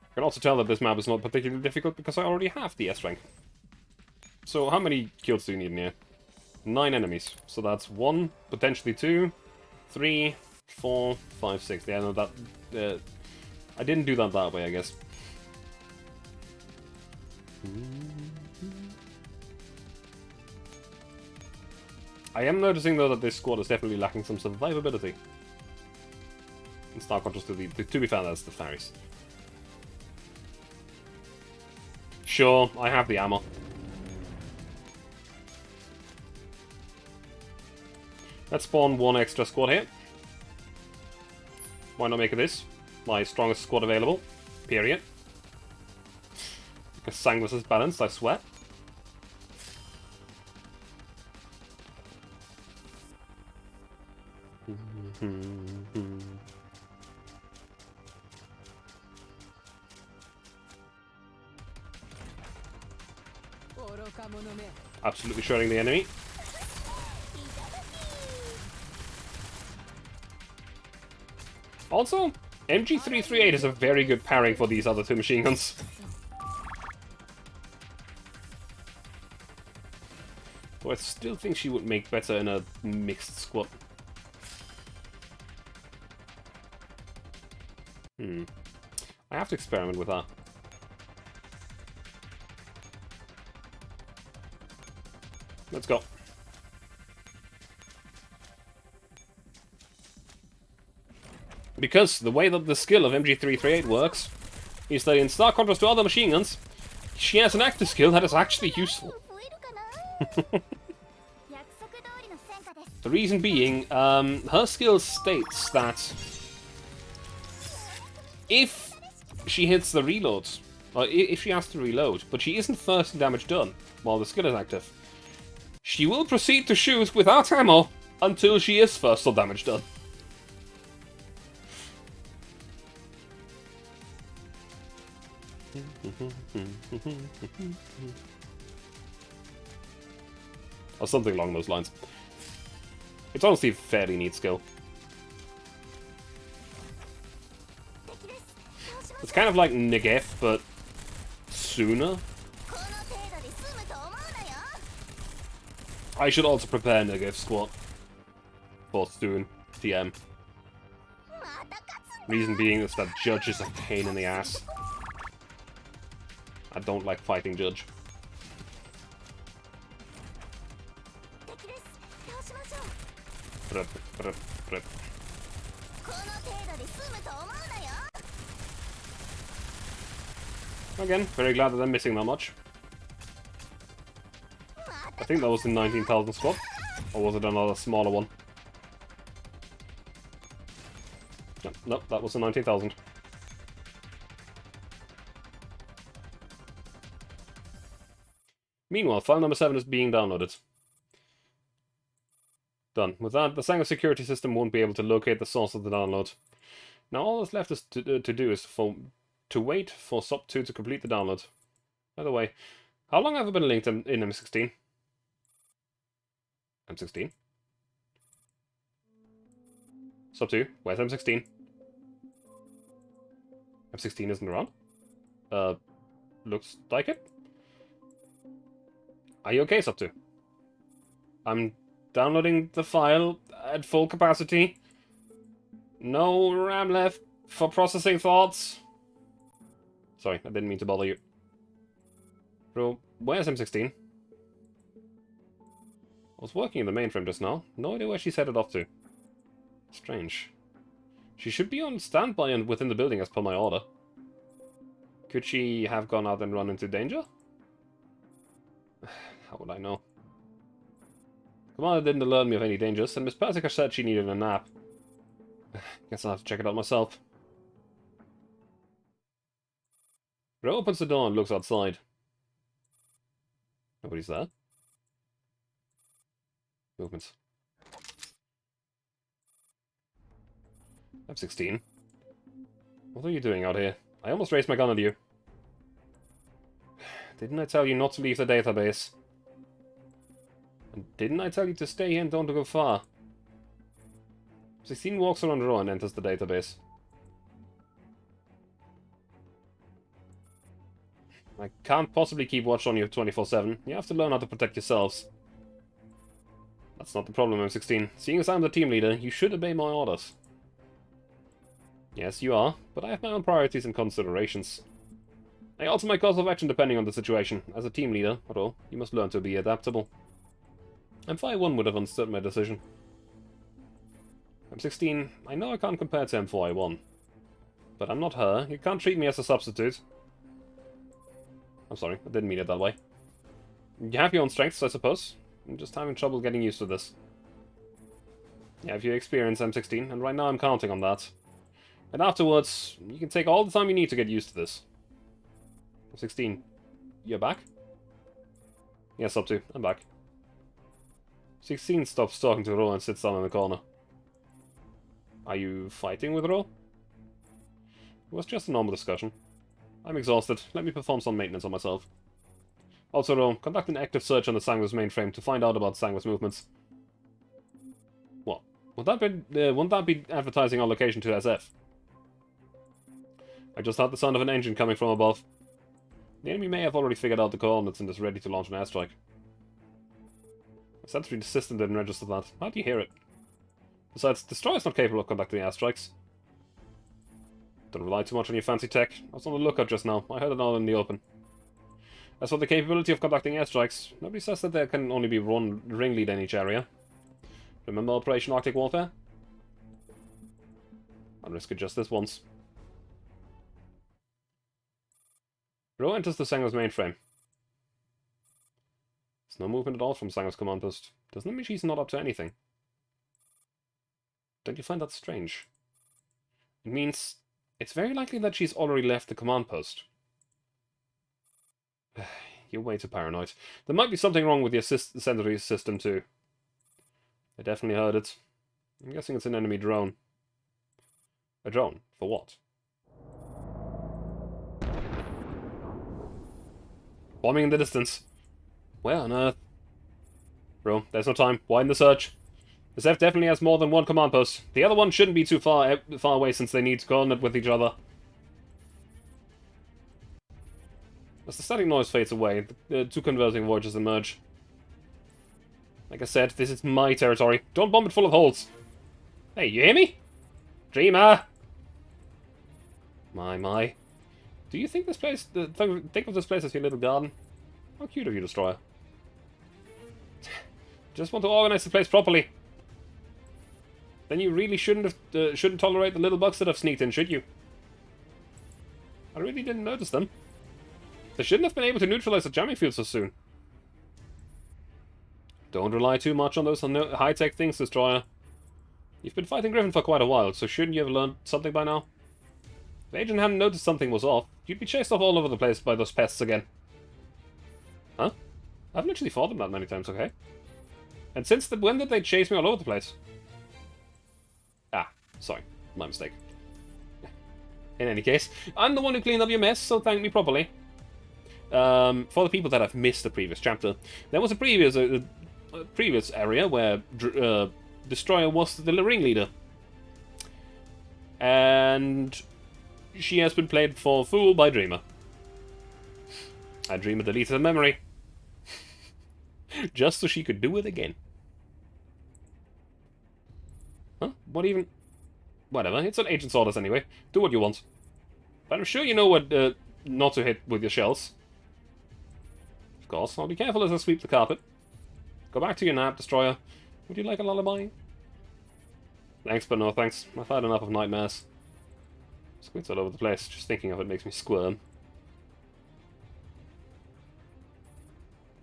I can also tell that this map is not particularly difficult because I already have the S rank. So how many kills do you need in here? 9 enemies. So that's 1, potentially 2, 3, 4, 5, 6. Yeah, no, that... I didn't do that way, I guess. I am noticing, though, that this squad is definitely lacking some survivability. In stark contrast to to be fair, that's the fairies. Sure, I have the ammo. Let's spawn one extra squad here. Why not make it this? My strongest squad available. Period. Because Sanguis is balanced, I swear. Absolutely shredding the enemy. Also, MG338 is a very good pairing for these other two machine guns. Though I still think she would make better in a mixed squad. I have to experiment with her. Let's go. Because the way that the skill of MG338 works is that in stark contrast to other machine guns, she has an active skill that is actually useful. The reason being, her skill states that if she hits the reload, or if she has to reload, but she isn't first damage done while the skill is active, she will proceed to shoot without ammo until she is first damage done. Or something along those lines. It's honestly a fairly neat skill. It's kind of like Negev, but sooner. I should also prepare Negev squad for soon, TM. Reason being is that Judge is a pain in the ass. I don't like fighting Judge. Again, very glad that I'm missing that much. I think that was the 19,000 squad. Or was it another smaller one? No, that was the 19,000. Meanwhile, file number 7 is being downloaded. Done. With that, the Sanguis security system won't be able to locate the source of the download. Now all that's left is to do is to wait for sub 2 to complete the download. By the way, how long have I been linked in M16? M16? Sub 2, where's M16? M16 isn't around? Looks like it. Are you okay, sub 2? I'm downloading the file at full capacity. No RAM left for processing thoughts. Sorry, I didn't mean to bother you. Bro, where's M16? I was working in the mainframe just now. No idea where she's headed off to. Strange. She should be on standby and within the building as per my order. Could she have gone out and run into danger? How would I know? Commander didn't alert me of any dangers, and Miss Persica said she needed a nap. Guess I'll have to check it out myself. Ro opens the door and looks outside. Nobody's there. Movements. F-16. What are you doing out here? I almost raised my gun at you. Didn't I tell you not to leave the database? And didn't I tell you to stay here and don't go far? 16 walks around the row and enters the database. I can't possibly keep watch on you 24/7. You have to learn how to protect yourselves. That's not the problem, M16. Seeing as I'm the team leader, you should obey my orders. Yes, you are, but I have my own priorities and considerations. I alter my course of action depending on the situation. As a team leader, although, you must learn to be adaptable. M51 would have understood my decision. M16, I know I can't compare to M4A1. But I'm not her. You can't treat me as a substitute. I'm sorry, I didn't mean it that way. You have your own strengths, I suppose. I'm just having trouble getting used to this. You have your experience, M16, and right now I'm counting on that. And afterwards, you can take all the time you need to get used to this. M16, you're back? Yes, up to. I'm back. 16 stops talking to Ro and sits down in the corner. Are you fighting with Ro? It was just a normal discussion. I'm exhausted. Let me perform some maintenance on myself. Also, Ro, conduct an active search on the Sangwa's mainframe to find out about Sangwa's movements. What? Wouldn't that be advertising our location to SF? I just heard the sound of an engine coming from above. The enemy may have already figured out the coordinates and is ready to launch an airstrike. The sentry system didn't register that. How do you hear it? Besides, Destroyer's not capable of conducting airstrikes. Don't rely too much on your fancy tech. I was on the lookout just now. I heard it all in the open. As for the capability of conducting airstrikes, nobody says that there can only be one ringleader in each area. Remember Operation Arctic Warfare? I'll risk it just this once. Ro enters the Sangwa's mainframe. There's no movement at all from Sangwa's command post. Doesn't that mean she's not up to anything? Don't you find that strange? It means it's very likely that she's already left the command post. You're way too paranoid. There might be something wrong with your sentry system too. I definitely heard it. I'm guessing it's an enemy drone. A drone? For what? Bombing in the distance. Where on earth? Bro, there's no time. Widen the search. The SF definitely has more than one command post. The other one shouldn't be too far away since they need to coordinate with each other. As the static noise fades away, the two conversing voices emerge. Like I said, this is my territory. Don't bomb it full of holes. Hey, you hear me? Dreamer! My. Do you think this place... think of this place as your little garden? How cute of you, Destroyer. Just want to organize the place properly. Then you really shouldn't tolerate the little bugs that have sneaked in, should you? I really didn't notice them. They shouldn't have been able to neutralize the jamming field so soon. Don't rely too much on those high-tech things, Destroyer. You've been fighting Griffin for quite a while, so shouldn't you have learned something by now? If the agent hadn't noticed something was off, you'd be chased off all over the place by those pests again. Huh? I've literally fought them that many times, okay? And when did they chase me all over the place? Ah, sorry. My mistake. In any case, I'm the one who cleaned up your mess, so thank me properly. For the people that have missed the previous chapter, there was a previous area where Destroyer was the ringleader. And she has been played for fool by Dreamer. And Dreamer deleted her memory. Just so she could do it again. Huh? What even? Whatever, it's an agent's orders anyway. Do what you want. But I'm sure you know what not to hit with your shells. Of course, I'll be careful as I sweep the carpet. Go back to your nap, Destroyer. Would you like a lullaby? Thanks, but no thanks. I've had enough of nightmares. Squids all over the place. Just thinking of it makes me squirm.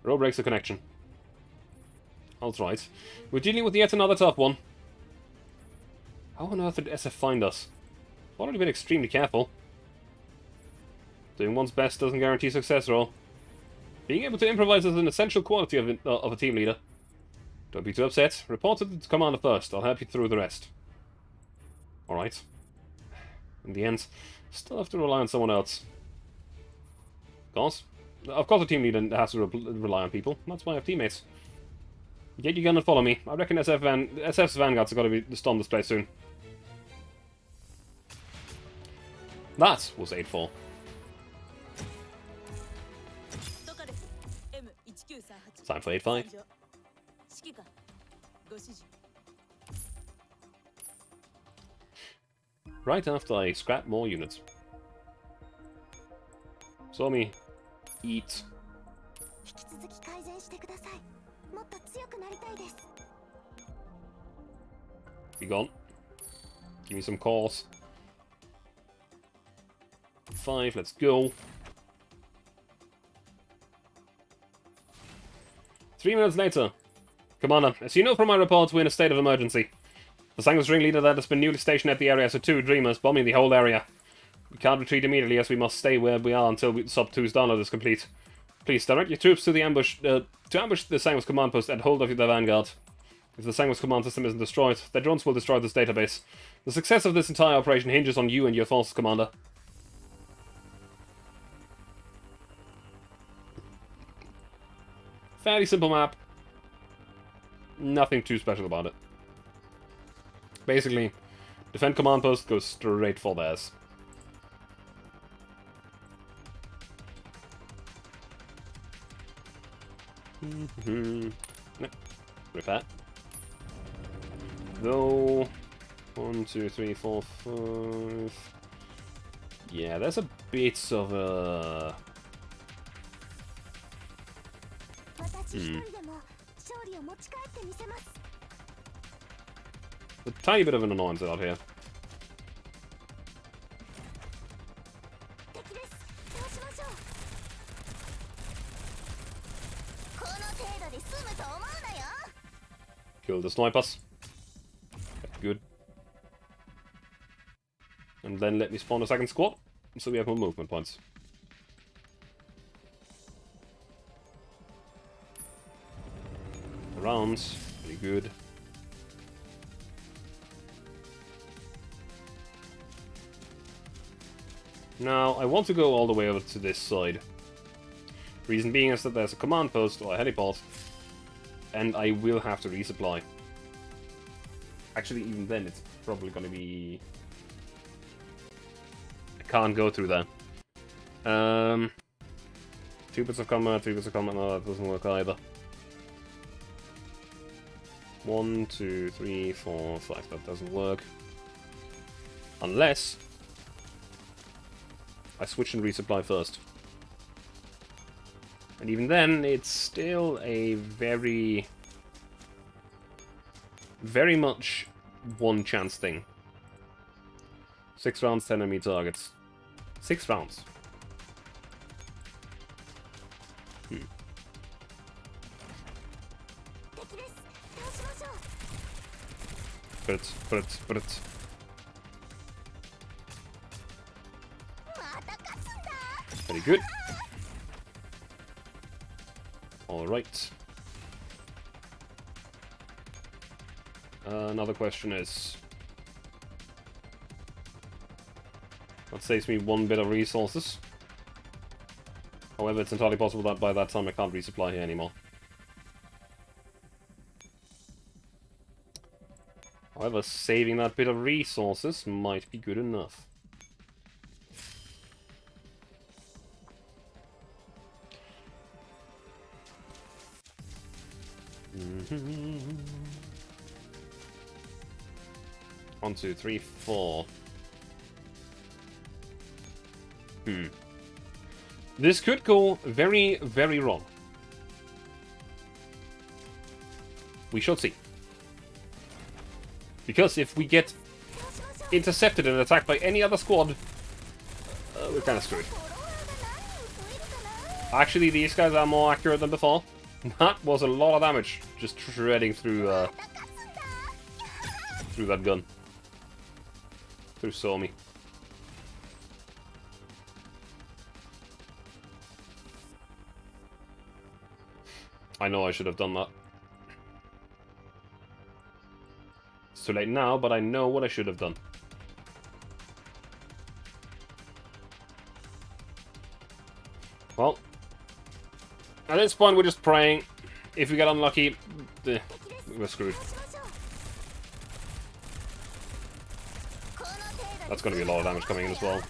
Ro breaks the connection. That's right. We're dealing with yet another tough one. How on earth did SF find us? I've already been extremely careful. Doing one's best doesn't guarantee success, Ro. Being able to improvise is an essential quality of a team leader. Don't be too upset. Report it to the commander first. I'll help you through the rest. Alright. In the end, still have to rely on someone else. Of course a team leader has to rely on people. That's why I have teammates. Get your gun and follow me. I reckon SF's vanguards are going to be storm this place soon. That was 8-4. Time for 8-5. Right after I scrap more units. Saw me eat. Be gone. Give me some calls. 5, let's go. 3 minutes later. Commander, as you know from my reports, we're in a state of emergency. The Sanguis ringleader that has been newly stationed at the area has 2 Dreamers bombing the whole area. We can't retreat immediately as we must stay where we are until Sub 2's download is complete. Please direct your troops to the ambush to ambush the Sanguis command post and hold off the vanguard. If the Sanguis command system isn't destroyed, their drones will destroy this database. The success of this entire operation hinges on you and your forces, Commander. Fairly simple map. Nothing too special about it. Basically, defend command post, goes straight for theirs. Repair. Though 1, 2, 3, 4, 5. Yeah, there's a bit of a. A tiny bit of an annoyance out here. Kill the snipers. Good. And then let me spawn a second squad, so we have more movement points. Rounds, pretty good. Now, I want to go all the way over to this side. Reason being is that there's a command post or a heliport, and I will have to resupply. Actually, even then, it's probably going to be... I can't go through there. 2 bits of combat, 3 bits of combat, no, that doesn't work either. 1, 2, 3, 4, 5, that doesn't work. Unless I switch and resupply first. And even then, it's still a very much one chance thing. 6 rounds, 10 enemy targets. 6 rounds. But. Very good. Alright. Another question is... that saves me 1 bit of resources. However, it's entirely possible that by that time I can't resupply here anymore. However, saving that bit of resources might be good enough. One, two, three, 4. This could go very, very wrong. We shall see. Because if we get intercepted and attacked by any other squad, we're kind of screwed. Actually, these guys are more accurate than before. That was a lot of damage, just shredding through through that gun. Through Somi. I know I should have done that. It's too late now, but I know what I should have done. Well, at this point we're just praying. If we get unlucky, we're screwed. That's going to be a lot of damage coming in as well.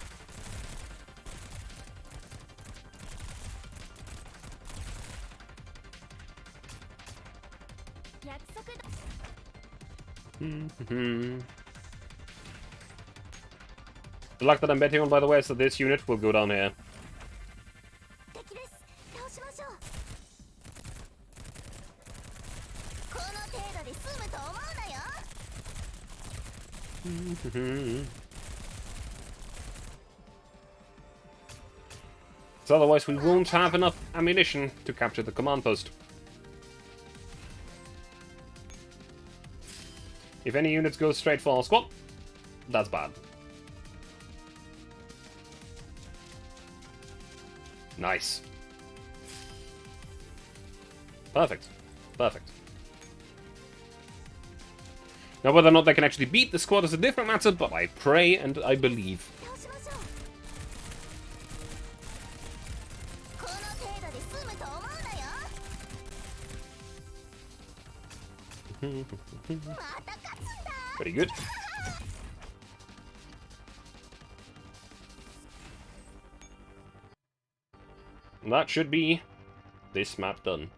The luck that I'm betting on, by the way, is that this unit will go down here. So otherwise we won't have enough ammunition to capture the command post. If any units go straight for our squad, that's bad. Nice. Perfect. Perfect. Now whether or not they can actually beat the squad is a different matter, but I pray and I believe. Pretty good. And that should be this map done.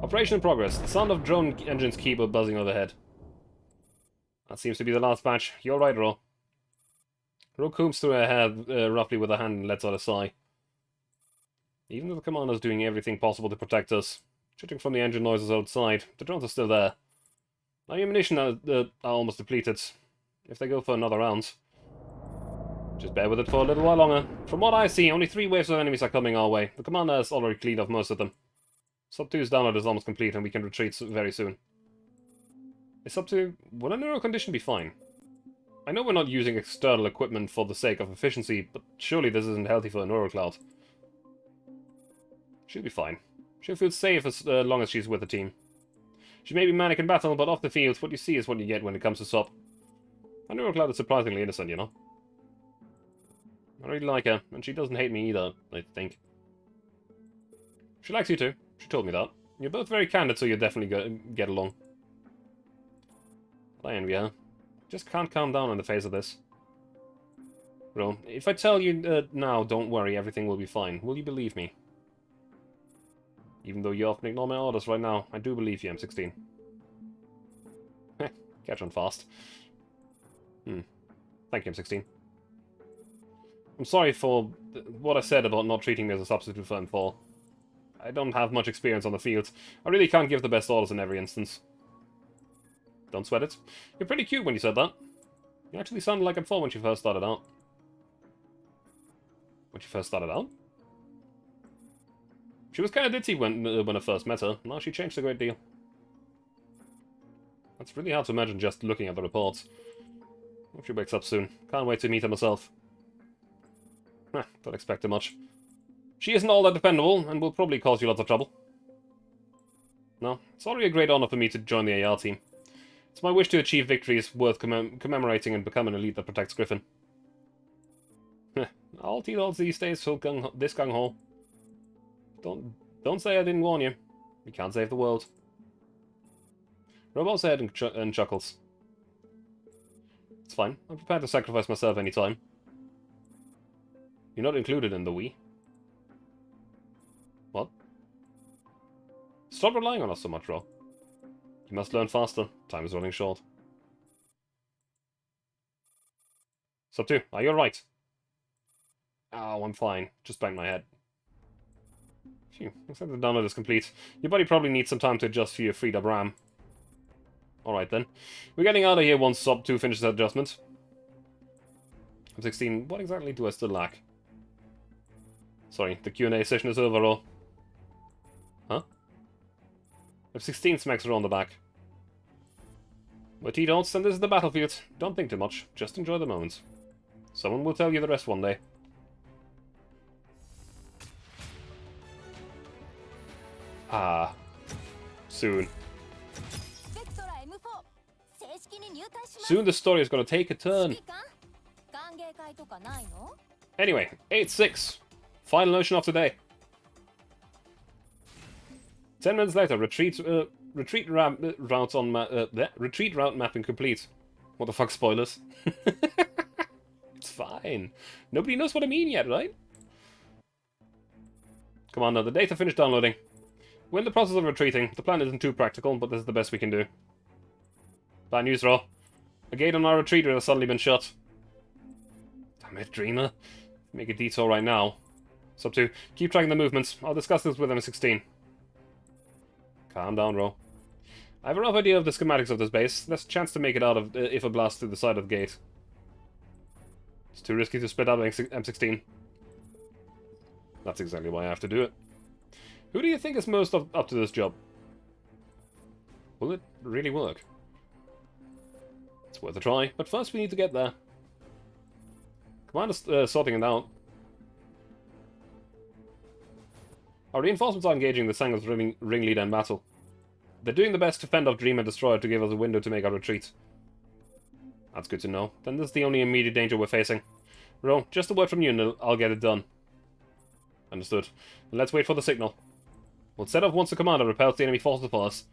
Operation in progress. The sound of drone engines keyboard buzzing overhead. That seems to be the last batch. You're right, Ro. Ro combs through her hair roughly with a hand and lets out a sigh. Even though the commander's doing everything possible to protect us, judging from the engine noises outside, the drones are still there. Our ammunition are almost depleted. If they go for another round, just bear with it for a little while longer. From what I see, only 3 waves of enemies are coming our way. The commander has already cleaned off most of them. Sub 2's download is almost complete and we can retreat very soon. Is Sub 2... Will a neural condition be fine? I know we're not using external equipment for the sake of efficiency, but surely this isn't healthy for a neural cloud. She'll be fine. She'll feel safe as long as she's with the team. She may be manic in battle, but off the field, what you see is what you get when it comes to Sub. A neural cloud is surprisingly innocent, you know? I really like her, and she doesn't hate me either, I think. She likes you too. She told me that. You're both very candid, so you'll definitely get along. I envy her. Just can't calm down in the face of this. Bro, if I tell you now, don't worry, everything will be fine, will you believe me? Even though you often ignore my orders right now, I do believe you, M16. Heh, catch on fast. Thank you, M16. I'm sorry for what I said about not treating me as a substitute for M4. I don't have much experience on the field. I really can't give the best orders in every instance. Don't sweat it. You're pretty cute when you said that. You actually sounded like M4 when you first started out. When she first started out? She was kind of ditzy when I first met her. Now she changed a great deal. That's really hard to imagine just looking at the reports. Hope she wakes up soon. Can't wait to meet her myself. Don't expect too much. She isn't all that dependable, and will probably cause you lots of trouble. No, it's already a great honor for me to join the AR team. It's my wish to achieve victories worth commemorating and become an elite that protects Griffin. All T-Dolls these days so this gung-ho. Don't say I didn't warn you. We can't save the world. Robot's head and chuckles. It's fine. I'm prepared to sacrifice myself anytime. You're not included in the we. What? Stop relying on us so much, Ro. You must learn faster. Time is running short. Sub 2, are you alright? Oh, I'm fine. Just banged my head. Phew, looks like the download is complete. Your body probably needs some time to adjust for your freed up RAM. Alright then. We're getting out of here once Sub 2 finishes that adjustment. F16, what exactly do I still lack? Sorry, the Q&A session is over, Ro. Huh? F16 smacks her on the back. We're T-Dots, and this is the battlefield. Don't think too much, just enjoy the moment. Someone will tell you the rest one day. Ah. Soon. Soon the story is going to take a turn. Anyway, 8-6. Final notion of today. 10 minutes later, retreat route mapping complete. What the fuck, spoilers? It's fine. Nobody knows what I mean yet, right? Come on now, the data finished downloading. We're in the process of retreating. The plan isn't too practical, but this is the best we can do. Bad news, Ro. A gate on our retreater has suddenly been shut. Damn it, Dreamer. Make a detour right now. Sub 2, keep tracking the movements. I'll discuss this with M16. Calm down, Ro. I have a rough idea of the schematics of this base. There's a chance to make it out of if a blast through the side of the gate. It's too risky to split out M16. That's exactly why I have to do it. Who do you think is most up to this job? Will it really work? It's worth a try, but first we need to get there. Commander's sorting it out. Our reinforcements are engaging the Sangha's ringleader in battle. They're doing the best to fend off Dream and Destroyer to give us a window to make our retreat. That's good to know. Then this is the only immediate danger we're facing. Ro, just a word from you and I'll get it done. Understood. Then let's wait for the signal. We'll set off once the commander repels the enemy forces upon us.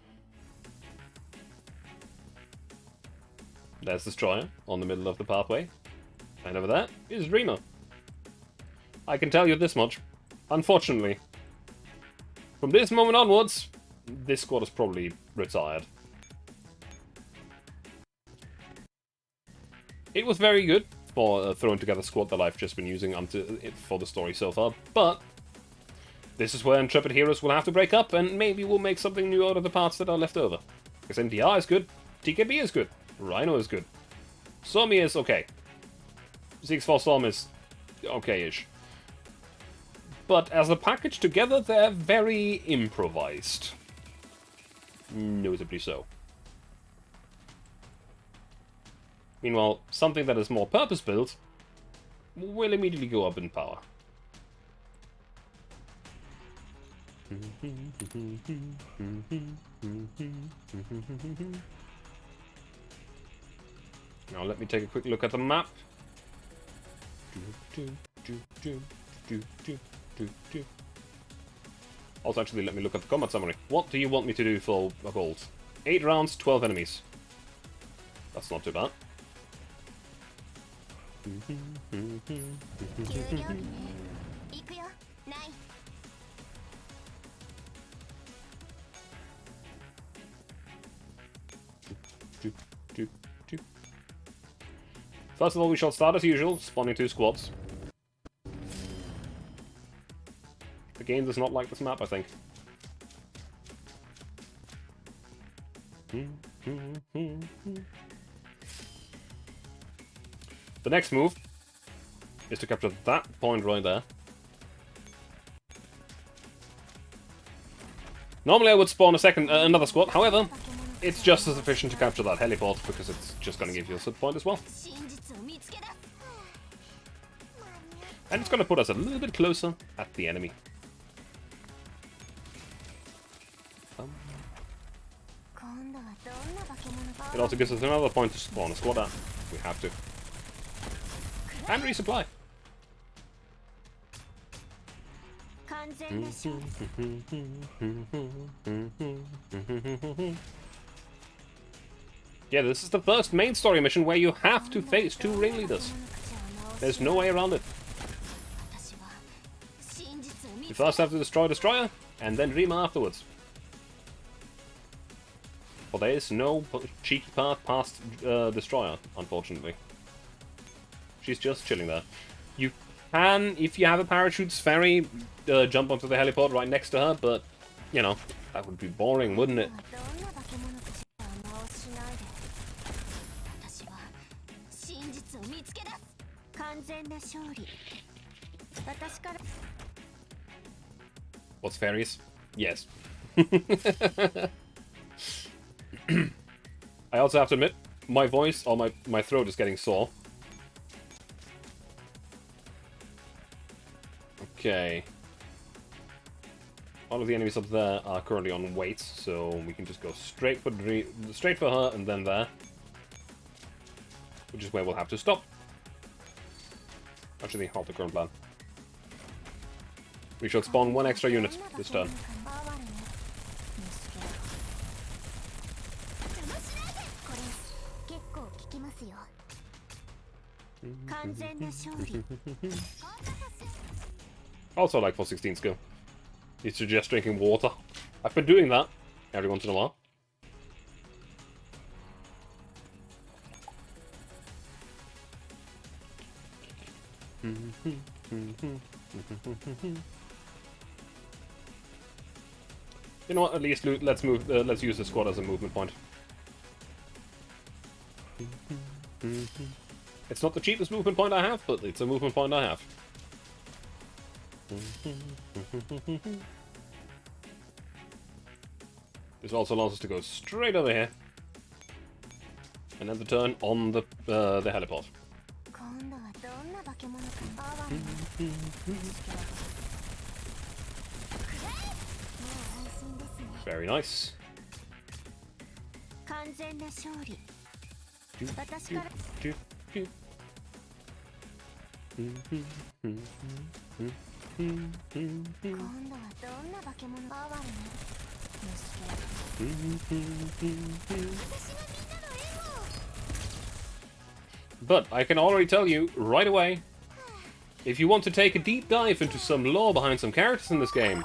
There's Destroyer, on the middle of the pathway. And over there is Rima. I can tell you this much. Unfortunately, from this moment onwards, this squad is probably retired. It was very good for throwing together a squad that I've just been using for the story so far, but this is where Intrepid Heroes will have to break up, and maybe we'll make something new out of the parts that are left over. Because NDR is good, TKB is good, Rhino is good, Somi is okay, 6-4 Storm is okay-ish. But as a package together, they're very improvised. Notably so. Meanwhile, something that is more purpose-built will immediately go up in power. Now let me take a quick look at the map. Also, actually, let me look at the combat summary. What do you want me to do for a gold? 8 rounds, 12 enemies. That's not too bad. First of all, we shall start as usual, spawning 2 squads. The game does not like this map, I think. The next move is to capture that point right there. Normally I would spawn another squad, however, it's just as efficient to capture that heliport because it's just going to give you a sub point as well. And it's going to put us a little bit closer at the enemy. It also gives us another point to spawn a squad at. We have to. And resupply. Yeah, this is the first main story mission where you have to face 2 ringleaders. There's no way around it. You first have to destroy Destroyer, and then Rima afterwards. But there is no cheeky path past Destroyer, unfortunately. She's just chilling there. You can, if you have a parachute's ferry, jump onto the heliport right next to her, but, you know, that would be boring, wouldn't it? What's fairies? Yes. I also have to admit, my voice, or my throat is getting sore. Okay. All of the enemies up there are currently on wait, so we can just go straight for her and then there. Which is where we'll have to stop. Actually, halt the current plan. We should spawn 1 extra unit this turn. Also like 416 skill. You suggest drinking water. I've been doing that every once in a while. You know what? At least let's move. Let's use the squad as a movement point. It's not the cheapest movement point I have, but it's a movement point I have. This also allows us to go straight over here, and then the turn on the heliport. Very nice. But I can already tell you right away, if you want to take a deep dive into some lore behind some characters in this game,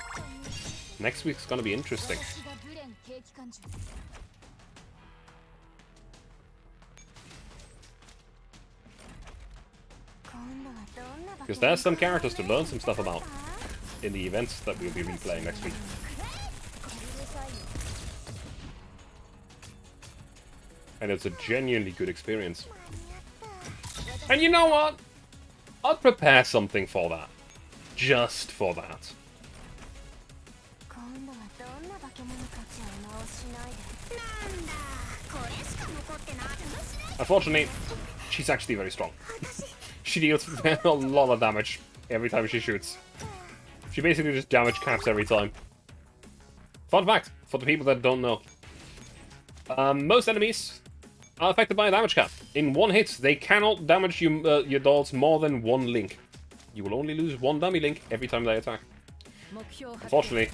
next week's gonna be interesting. Because there's some characters to learn some stuff about in the events that we'll be replaying next week. And it's a genuinely good experience. And you know what? I'll prepare something for that. Just for that. Unfortunately, she's actually very strong. She deals a lot of damage every time she shoots. She basically just damage caps every time. Fun fact, for the people that don't know. Most enemies are affected by a damage cap. In one hit, they cannot damage your dolls more than one link. You will only lose one dummy link every time they attack. Unfortunately,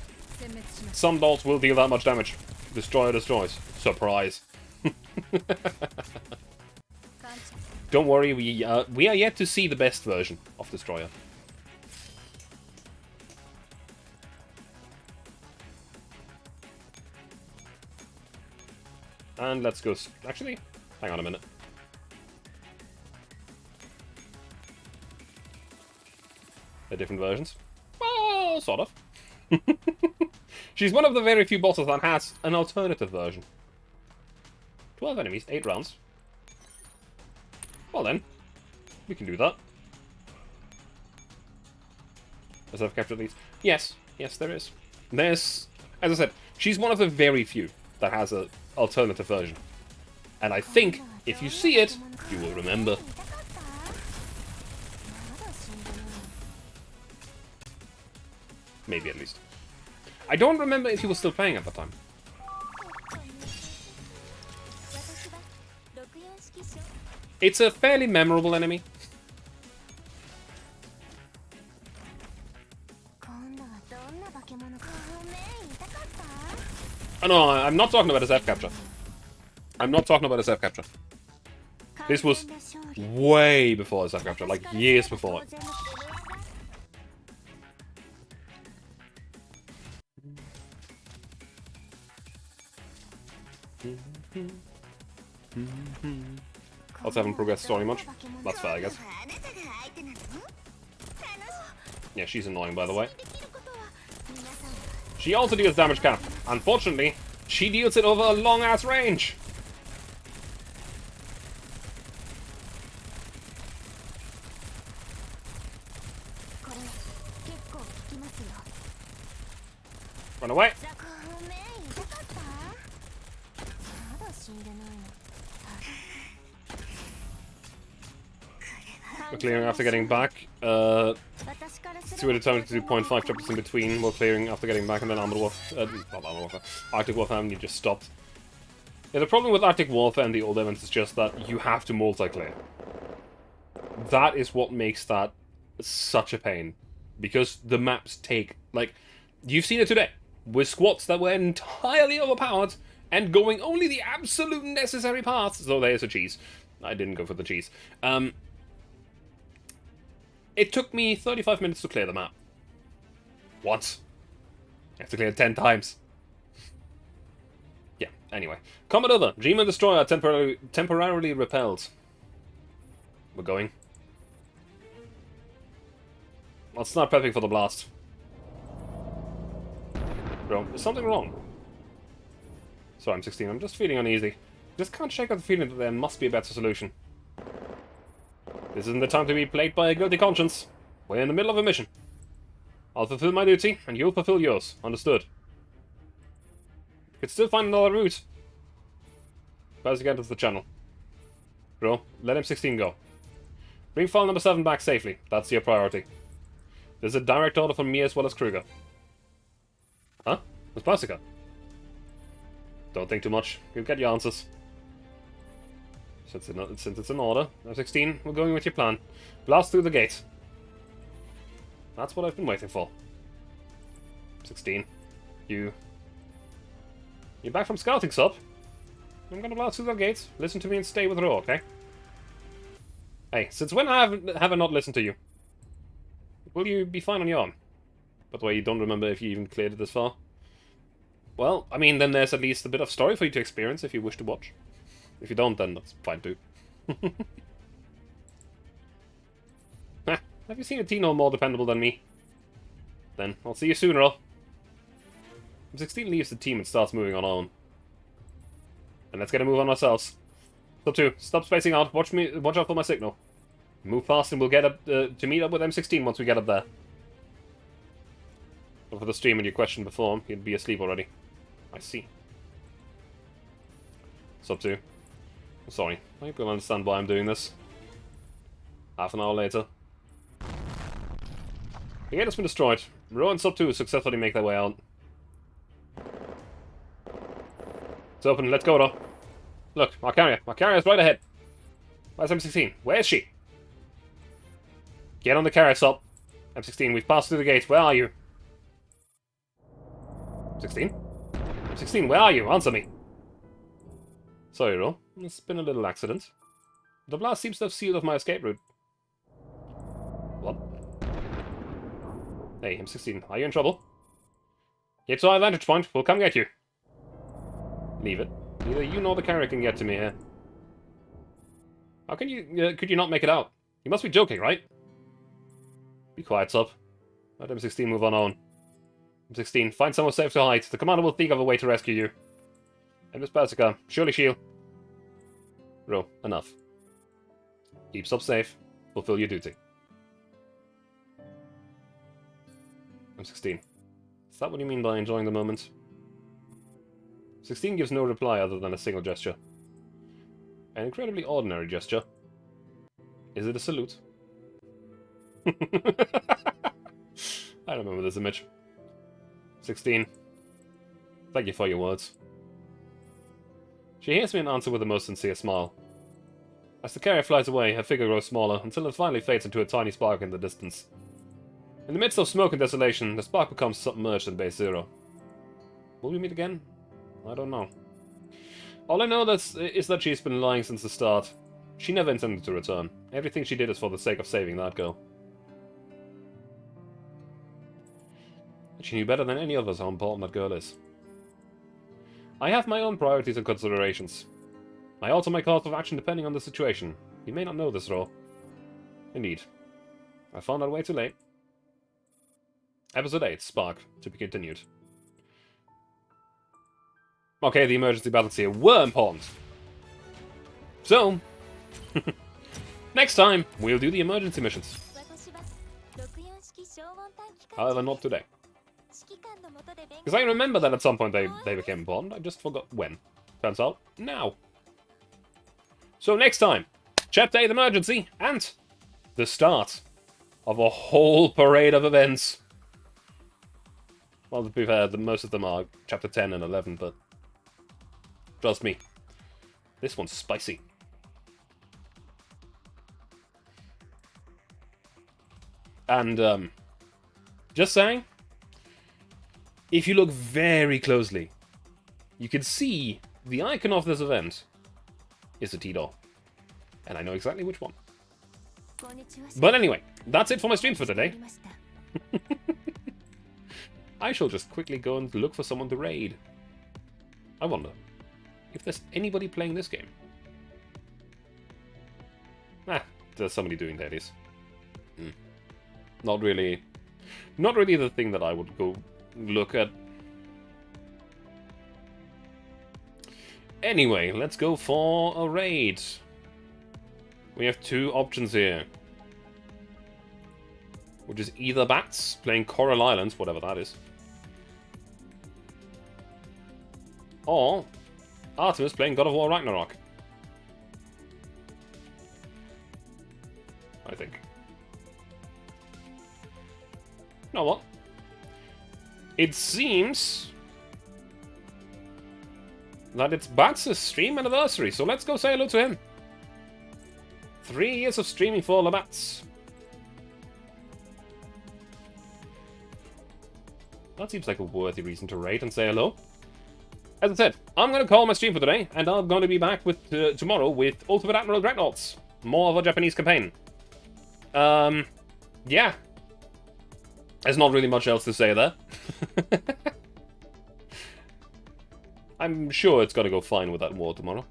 some dolls will deal that much damage. Destroyer destroys. Surprise. Don't worry, we are yet to see the best version of Destroyer. And let's go... Actually, hang on a minute. They're different versions. Well, sort of. She's one of the very few bosses that has an alternative version. 12 enemies, 8 rounds. Well then, we can do that. As I've captured these. Yes, yes there is. There's, as I said, she's one of the very few that has an alternative version. And I think, if you see it, you will remember. Maybe at least. I don't remember if he was still playing at the time. It's a fairly memorable enemy. Oh no, I'm not talking about his F capture. I'm not talking about his F capture. This was way before his F capture, like years before it. Also haven't progressed story much. That's fair, I guess. Yeah, she's annoying, by the way. She also deals damage cap. Unfortunately, she deals it over a long-ass range. Run away. We're clearing after getting back. So we're determined to do 0.5 chapters in between. We're clearing after getting back, and then Armored Warfare, not Armored Warfare, Arctic Warfare, and you just stopped. Yeah, the problem with Arctic Warfare and the old events is just that you have to multi-clear. That is what makes that such a pain. Because the maps take, like, you've seen it today, with squads that were entirely overpowered, and going only the absolute necessary paths. So there's a cheese. I didn't go for the cheese. It took me 35 minutes to clear the map. Once. You have to clear it 10 times. Yeah, anyway. Combat over. Dreamer Destroyer temporarily repelled. We're going. Let's start prepping for the blast. Bro, is something wrong? Sorry, I'm 16. I'm just feeling uneasy. Just can't shake out the feeling that there must be a better solution. This isn't the time to be plagued by a guilty conscience. We're in the middle of a mission. I'll fulfill my duty, and you'll fulfill yours. Understood? You could still find another route. Best you get into the channel. Bro, let M16 go. Bring file number 7 back safely. That's your priority. This is a direct order from me as well as Kruger. Huh? It's Plastica. Don't think too much. You'll get your answers. Since it's an order, M16, we're going with your plan. Blast through the gate. That's what I've been waiting for. 16. You're back from scouting, sub? I'm gonna blast through the gates. Listen to me and stay with Ro, okay? Hey, since when have I not listened to you? Will you be fine on your own? By the way, you don't remember if you even cleared it this far? Well, I mean, then there's at least a bit of story for you to experience if you wish to watch. If you don't, then that's fine too. Have you seen a Tino more dependable than me? Then, I'll see you soon, Ro. 16 leaves the team and starts moving on our own. And let's get a move on ourselves. Sub 2, stop spacing out. Watch out for my signal. Move fast and we'll get up to meet up with M16 once we get up there. But for the streamer you questioned before, he'd be asleep already. I see. Sub 2. Sorry, I hope you'll understand why I'm doing this. Half an hour later. The gate has been destroyed. Ro and Sub 2 successfully make their way out. It's open, let's go, Ro. Look, our carrier's right ahead. Where's M16? Where is she? Get on the carrier, Sub. M16, we've passed through the gate. Where are you? 16? M16, where are you? Answer me. Sorry, Ro. It's been a little accident. The blast seems to have sealed off my escape route. What? Hey, M16, are you in trouble? Get to our vantage point. We'll come get you. Leave it. Neither you nor the carrier can get to me here. How can you... could you not make it out? You must be joking, right? Be quiet, Sub. Let M16 move on own. M16, find somewhere safe to hide. The commander will think of a way to rescue you. And Miss Persica, surely she'll... Ro, enough. Keep Sub safe. Fulfill your duty. M16. Is that what you mean by enjoying the moment? 16 gives no reply other than a single gesture. An incredibly ordinary gesture. Is it a salute? I remember this image. 16. Thank you for your words. She hears me and answers with a most sincere smile. As the carrier flies away, her figure grows smaller, until it finally fades into a tiny spark in the distance. In the midst of smoke and desolation, the spark becomes submerged in base zero. Will we meet again? I don't know. All I know is that she's been lying since the start. She never intended to return. Everything she did is for the sake of saving that girl. She knew better than any of us how important that girl is. I have my own priorities and considerations. I alter my course of action depending on the situation. You may not know this, Ro. Indeed. I found out way too late. Episode 8, Spark, to be continued. Okay, the emergency battles here were important. So, next time, we'll do the emergency missions. However, not today. Because I remember that at some point they became important, I just forgot when. Turns out, now. So next time, Chapter 8 Emergency, and the start of a whole parade of events. Well, to be fair, most of them are Chapter 10 and 11, but trust me, this one's spicy. And, just saying, if you look very closely, you can see the icon of this event is a T-Door. And I know exactly which one. But anyway, that's it for my stream for today. I shall just quickly go and look for someone to raid. I wonder if there's anybody playing this game. There's somebody doing dailies. Not really the thing that I would go look at. Anyway, let's go for a raid. We have two options here. Which is either Bats, playing Coral Islands, whatever that is. Or Artemis playing God of War Ragnarok. I think. You know what? It seems that it's Bats' stream anniversary, so let's go say hello to him. 3 years of streaming for the Bats. That seems like a worthy reason to rate and say hello. As I said, I'm going to call my stream for today, and I'm going to be back with tomorrow with Ultimate Admiral Dreadnoughts. More of a Japanese campaign. Yeah. There's not really much else to say there. I'm sure it's going to go fine with that war tomorrow.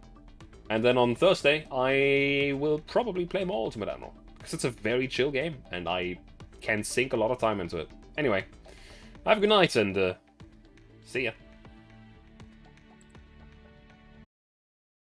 And then on Thursday, I will probably play more Ultimate Admiral. Because it's a very chill game, and I can sink a lot of time into it. Anyway, have a good night, and see ya.